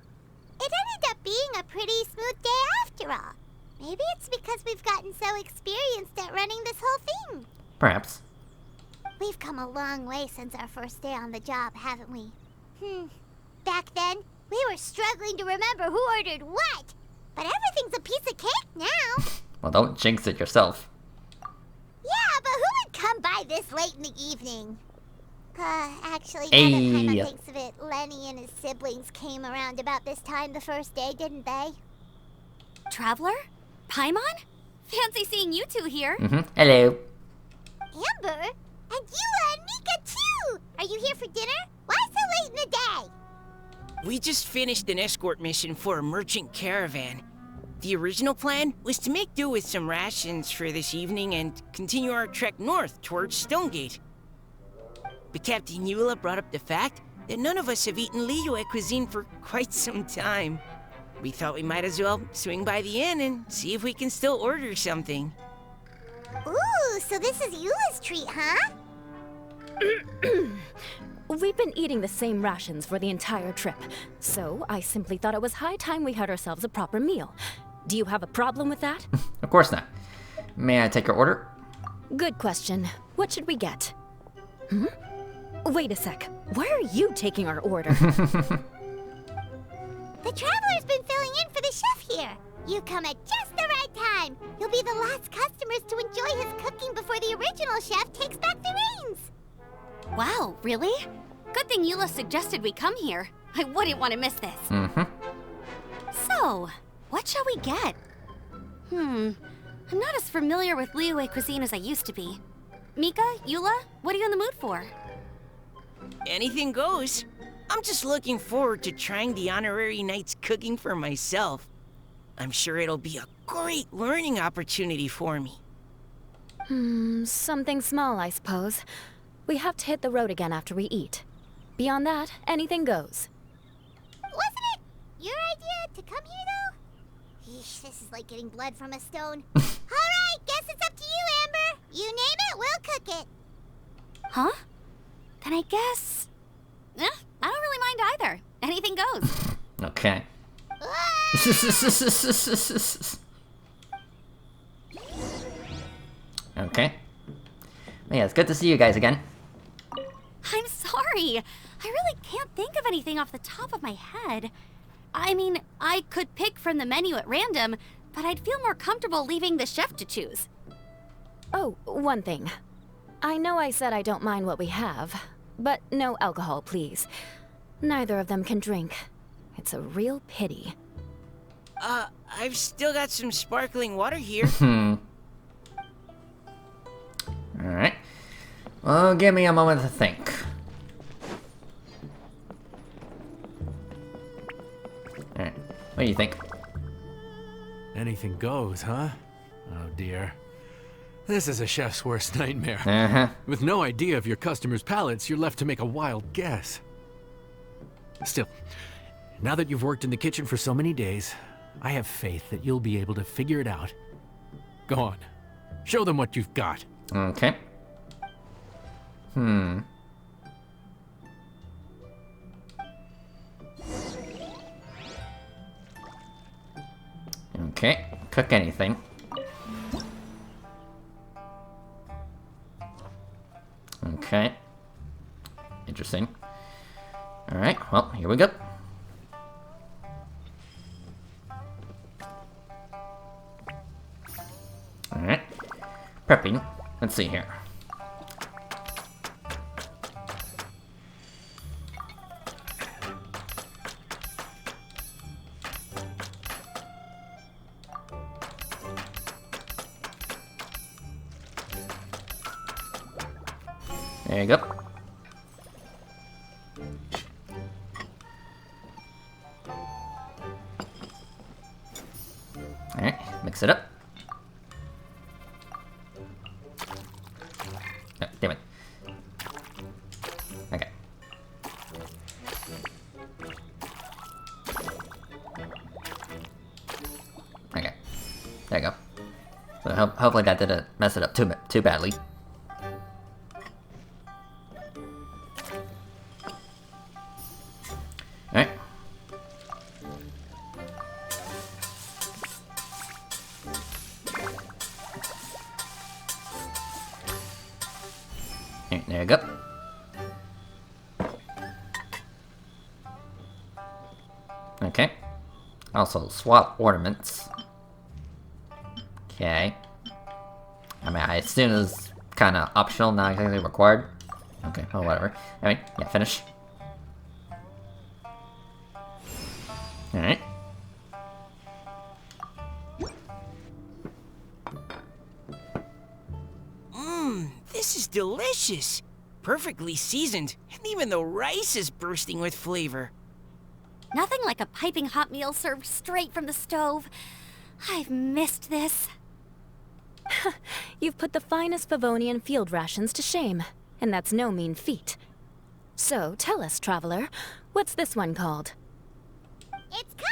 It ended up being a pretty smooth day after all. Maybe it's because we've gotten so experienced at running this whole thing. Perhaps. We've come a long way since our first day on the job, haven't we? Back then, we were struggling to remember who ordered what. But everything's a piece of cake now. Well, don't jinx it yourself. Yeah, but who would come by this late in the evening? Actually, now that Hey. Paimon thinks of it, Lenny and his siblings came around about this time the first day, didn't they? Traveler? Paimon? Fancy seeing you two here. Hello. Amber? And Eula and Mika too! Are you here for dinner? Why so late in the day? We just finished an escort mission for a merchant caravan. The original plan was to make do with some rations for this evening and continue our trek north towards Stonegate. But Captain Eula brought up the fact that none of us have eaten Liyue cuisine for quite some time. We thought we might as well swing by the inn and see if we can still order something. Ooh, so this is Eula's treat, huh? We've been eating the same rations for the entire trip, so I simply thought it was high time we had ourselves a proper meal. Do you have a problem with that? Of course not. May I take your order? Good question. What should we get? Wait a sec. Why are you taking our order? The Traveler's been filling in for the chef here. You come at just the right time. You'll be the last customers to enjoy his cooking before the original chef takes back the reins. Wow, really? Good thing Eula suggested we come here. I wouldn't want to miss this. So, what shall we get? I'm not as familiar with Liyue cuisine as I used to be. Mika, Eula, what are you in the mood for? Anything goes. I'm just looking forward to trying the honorary knight's cooking for myself. I'm sure it'll be a great learning opportunity for me. Something small, I suppose. We have to hit the road again after we eat. Beyond that, anything goes. Wasn't it your idea to come here, though? Eesh, this is like getting blood from a stone. Alright, guess it's up to you, Amber. You name it, we'll cook it. Huh? Then I guess... I don't really mind either. Anything goes. Okay. Okay. Yeah, it's good to see you guys again. I'm sorry. I really can't think of anything off the top of my head. I mean, I could pick from the menu at random, but I'd feel more comfortable leaving the chef to choose. Oh, one thing. I know I said I don't mind what we have, but no alcohol, please. Neither of them can drink. It's a real pity. I've still got some sparkling water here. Alright. Well, give me a moment to think. Alright. What do you think? Anything goes, huh? Oh dear. This is a chef's worst nightmare. With no idea of your customers' palates, you're left to make a wild guess. Still, now that you've worked in the kitchen for so many days, I have faith that you'll be able to figure it out. Go on. Show them what you've got. Okay. Okay. Cook anything. Okay. Interesting. Alright, well, here we go. Alright. Prepping. Let's see here. There you go. Alright, mix it up. Oh, damn it. Okay. Okay. There you go. So hopefully that didn't mess it up too badly. Alright. There you go. Okay. Also, swap ornaments. Okay. I mean, I assume it's kind of optional, not exactly required. Okay, well, whatever. Anyway, yeah, finish. Alright. This is delicious. Perfectly seasoned, and even the rice is bursting with flavor. Nothing like a piping hot meal served straight from the stove. I've missed this. You've put the finest Favonian field rations to shame, and that's no mean feat. So, tell us, traveler, what's this one called? It's called...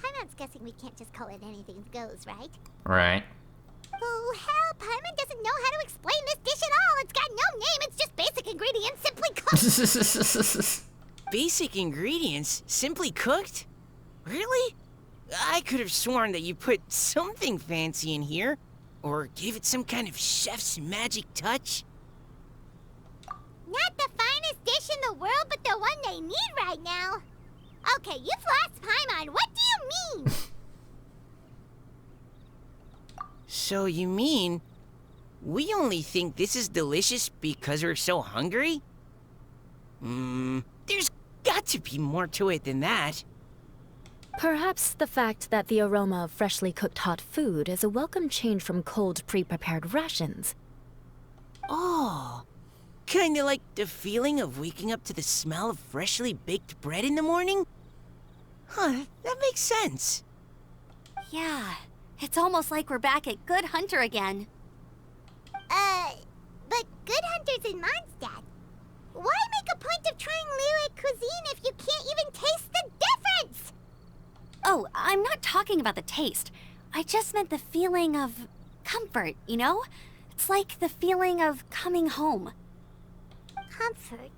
Paimon's guessing we can't just call it anything goes, right? Right. Oh, hell, Paimon doesn't know how to explain this dish at all. It's got no name, it's just basic ingredients simply cooked. Basic ingredients? Simply cooked? Really? I could have sworn that you put something fancy in here. Or gave it some kind of chef's magic touch. Not the finest dish in the world, but the one they need right now. Okay, you've lost Paimon. What do you mean? So you mean we only think this is delicious because we're so hungry? There's got to be more to it than that. Perhaps the fact that the aroma of freshly cooked hot food is a welcome change from cold, pre-prepared rations. Oh, kinda like the feeling of waking up to the smell of freshly baked bread in the morning? Huh, that makes sense. Yeah, it's almost like we're back at Good Hunter again. But Good Hunter's in Mondstadt. Why make a point of trying Liyue cuisine if you can't even taste the difference? Oh, I'm not talking about the taste. I just meant the feeling of comfort, you know? It's like the feeling of coming home. Comfort.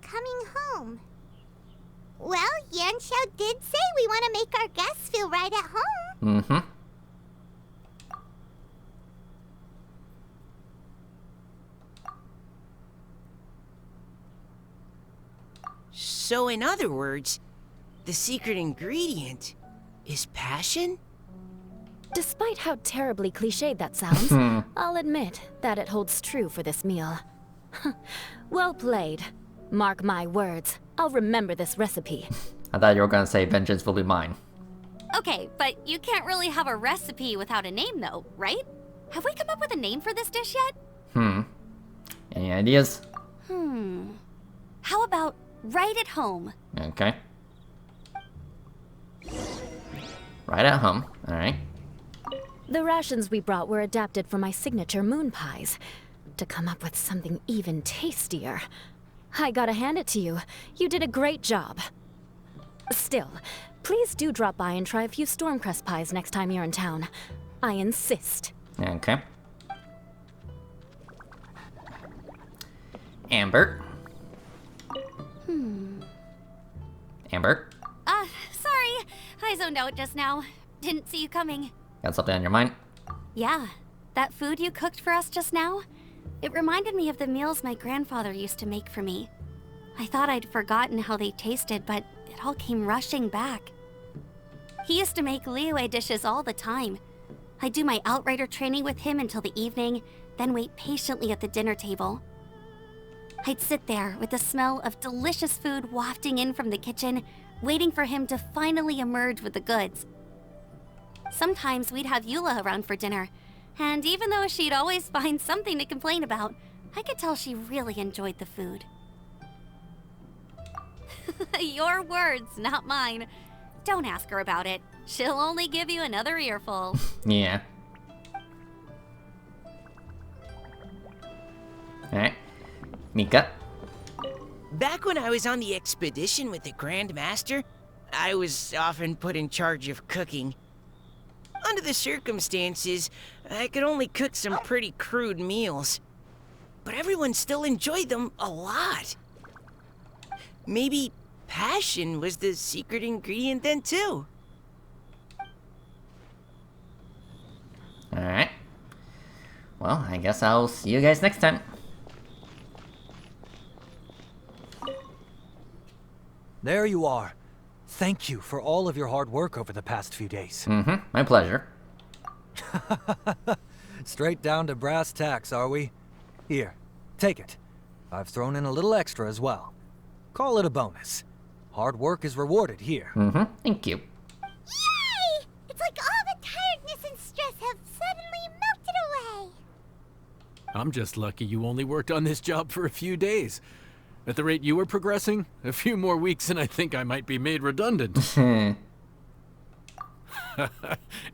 Coming home. Well, Yanxiao did say we want to make our guests feel right at home. Mm-hmm. So in other words, the secret ingredient is passion? Despite how terribly cliched that sounds, I'll admit that it holds true for this meal. Well played. Mark my words, I'll remember this recipe. I thought you were gonna say vengeance will be mine. Okay, but you can't really have a recipe without a name though, right? Have we come up with a name for this dish yet? Any ideas? How about right at home? Okay. Right at home, alright. The rations we brought were adapted for my signature moon pies. To come up with something even tastier. I gotta hand it to you. You did a great job. Still, please do drop by and try a few Stormcrest pies next time you're in town. I insist. Okay. Amber. Amber, Sorry. I zoned out just now. Didn't see you coming. got something on your mind? Yeah, that food you cooked for us just now? It reminded me of the meals my grandfather used to make for me. I thought I'd forgotten how they tasted, but it all came rushing back. He used to make Liyue dishes all the time. I'd do my outrider training with him until the evening, then wait patiently at the dinner table. I'd sit there with the smell of delicious food wafting in from the kitchen, waiting for him to finally emerge with the goods. Sometimes we'd have Eula around for dinner, and even though she'd always find something to complain about, I could tell she really enjoyed the food. Your words, not mine. Don't ask her about it. She'll only give you another earful. Yeah. Alright. Mika. Back when I was on the expedition with the Grand Master, I was often put in charge of cooking. Under the circumstances, I could only cook some pretty crude meals. But everyone still enjoyed them a lot. Maybe passion was the secret ingredient then too. Alright. Well, I guess I'll see you guys next time. There you are. Thank you for all of your hard work over the past few days. My pleasure. Straight down to brass tacks, are we? Here, take it. I've thrown in a little extra as well. Call it a bonus. Hard work is rewarded here. Thank you. Yay! It's like all the tiredness and stress have suddenly melted away. I'm just lucky you only worked on this job for a few days. At the rate you were progressing, a few more weeks and I think I might be made redundant.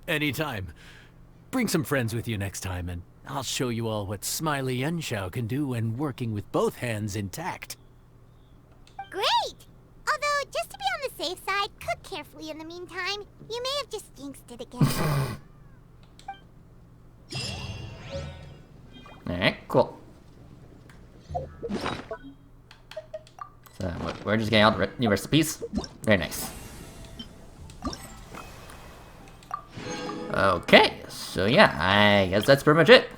Anytime. Bring some friends with you next time and I'll show you all what Smiley Yenshao can do when working with both hands intact. Great! Although, just to be on the safe side, cook carefully in the meantime. You may have just jinxed it again. Alright, cool. So, we're just getting all the new recipes. Very nice. Okay, so yeah, I guess that's pretty much it.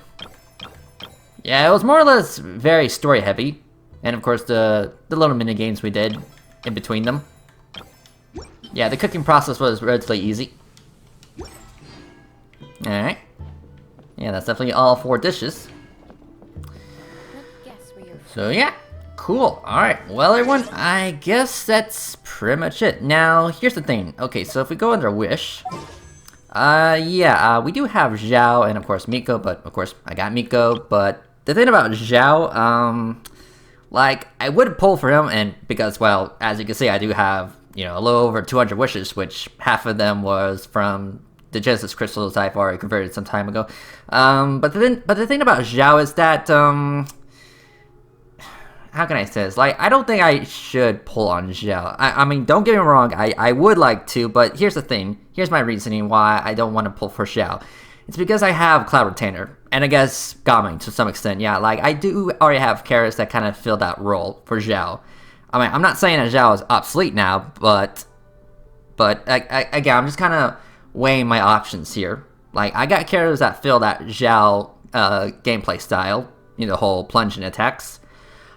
Yeah, it was more or less very story heavy. And of course the little mini games we did in between them. Yeah, the cooking process was relatively easy. Alright. Yeah, that's definitely all 4 dishes. So yeah, cool. Alright, well everyone, I guess that's pretty much it. Now, here's the thing. Okay, so if we go under Wish... we do have Zhao and of course Miko, but of course I got Miko, but the thing about Zhao, like, I would pull for him, and because, well, as you can see, I do have, you know, a little over 200 wishes, which half of them was from the Genesis crystals I've already converted some time ago. But the thing about Zhao is that, how can I say this? Like, I don't think I should pull on Zhao. I mean, don't get me wrong, I would like to, but here's the thing. Here's my reasoning why I don't want to pull for Zhao. It's because I have Cloud Retainer, and I guess Gaming to some extent, yeah. Like, I do already have characters that kind of fill that role for Zhao. I mean, I'm not saying that Zhao is obsolete now, but again, I'm just kind of weighing my options here. Like, I got characters that fill that Zhao gameplay style, you know, the whole plunging attacks.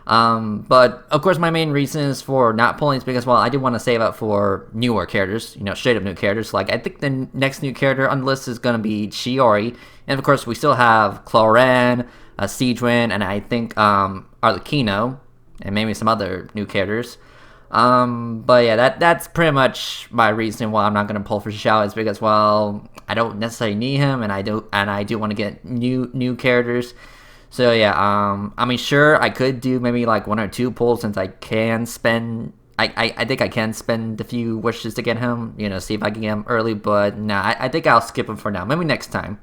But of course my main reason is for not pulling is because, well, I do want to save up for newer characters, you know, straight up new characters. Like, I think the next new character on the list is going to be Chiori, and of course we still have Cloren, Siegewin, and I think, Arlecchino, and maybe some other new characters. But yeah, that's pretty much my reason why I'm not going to pull for Xiao is because, well, I don't necessarily need him, and I do want to get new characters. So yeah, I mean, sure, I could do maybe like 1 or 2 pulls since I can spend, I think I can spend a few wishes to get him, you know, see if I can get him early, but nah, I think I'll skip him for now, maybe next time.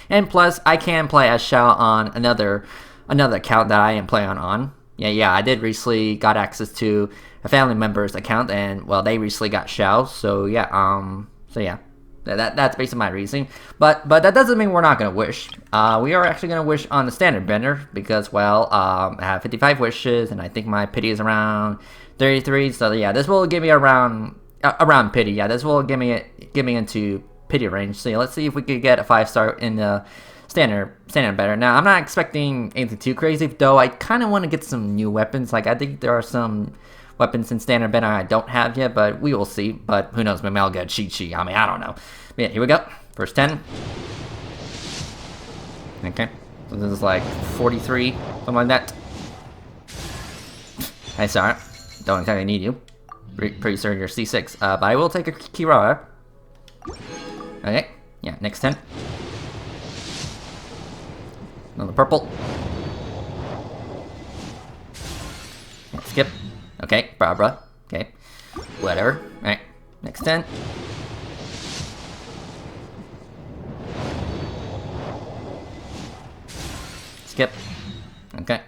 And plus, I can play as Xiao on another account that I am playing on. Yeah, I did recently got access to a family member's account, and, well, they recently got Xiao, so yeah, That's basically my reasoning, but that doesn't mean we're not gonna wish. We are actually gonna wish on the standard banner because, well, I have 55 wishes, and I think my pity is around 33. So yeah, this will give me around pity. Yeah, this will give me into pity range. So yeah, let's see if we could get a 5-star in the standard banner. Now, I'm not expecting anything too crazy, though. I kind of want to get some new weapons. Like, I think there are some weapons in standard banner I don't have yet, but we will see. But who knows, maybe I'll get cheat sheet. I mean, I don't know. But yeah, here we go. First 10. Okay. So this is like 43, something like that. Hey, sorry. Don't exactly need you. Pretty certain you're C6. But I will take a Kirara. Okay. Yeah, next 10. Another purple. Skip. Okay, Barbara. Okay. Whatever. Alright. Next 10. Skip. Okay.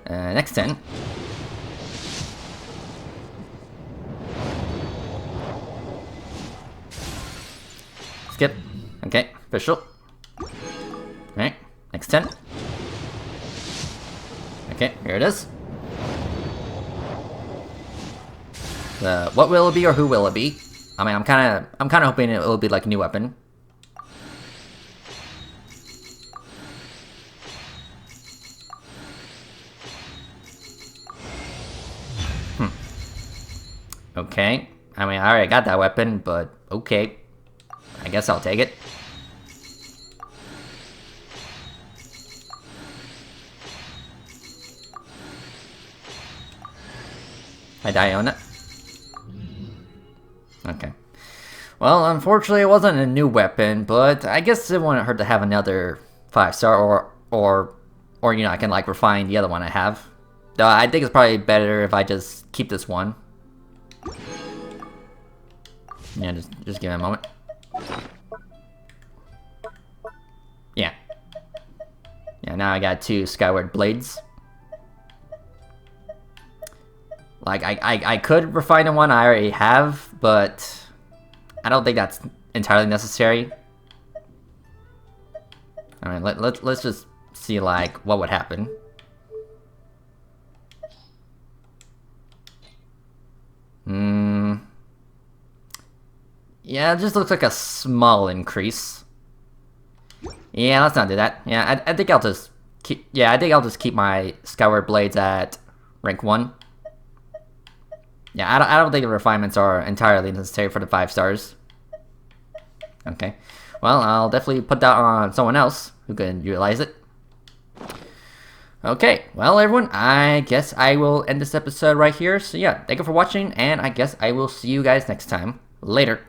Next 10. Skip. Okay, official. Alright, next 10. Okay, here it is. What will it be or who will it be? I mean, I'm kinda hoping it will be like a new weapon. Okay. I mean, I already got that weapon, but okay. I guess I'll take it. I die on it? Okay. Well, unfortunately, it wasn't a new weapon, but I guess it wouldn't hurt to have another 5-star, or you know, I can like refine the other one I have. Though I think it's probably better if I just keep this one. Yeah, just give me a moment. Yeah. Yeah, now I got 2 Skyward Blades. Like, I could refine the one I already have, but I don't think that's entirely necessary. Alright, let's just see, like, what would happen. Yeah, it just looks like a small increase. Yeah, let's not do that. Yeah, I think I'll just keep. Yeah, I think I'll just keep my Skyward Blades at rank 1. Yeah, I don't think the refinements are entirely necessary for the 5 stars. Okay, well, I'll definitely put that on someone else who can utilize it. Okay, well, everyone, I guess I will end this episode right here. So yeah, thank you for watching, and I guess I will see you guys next time. Later.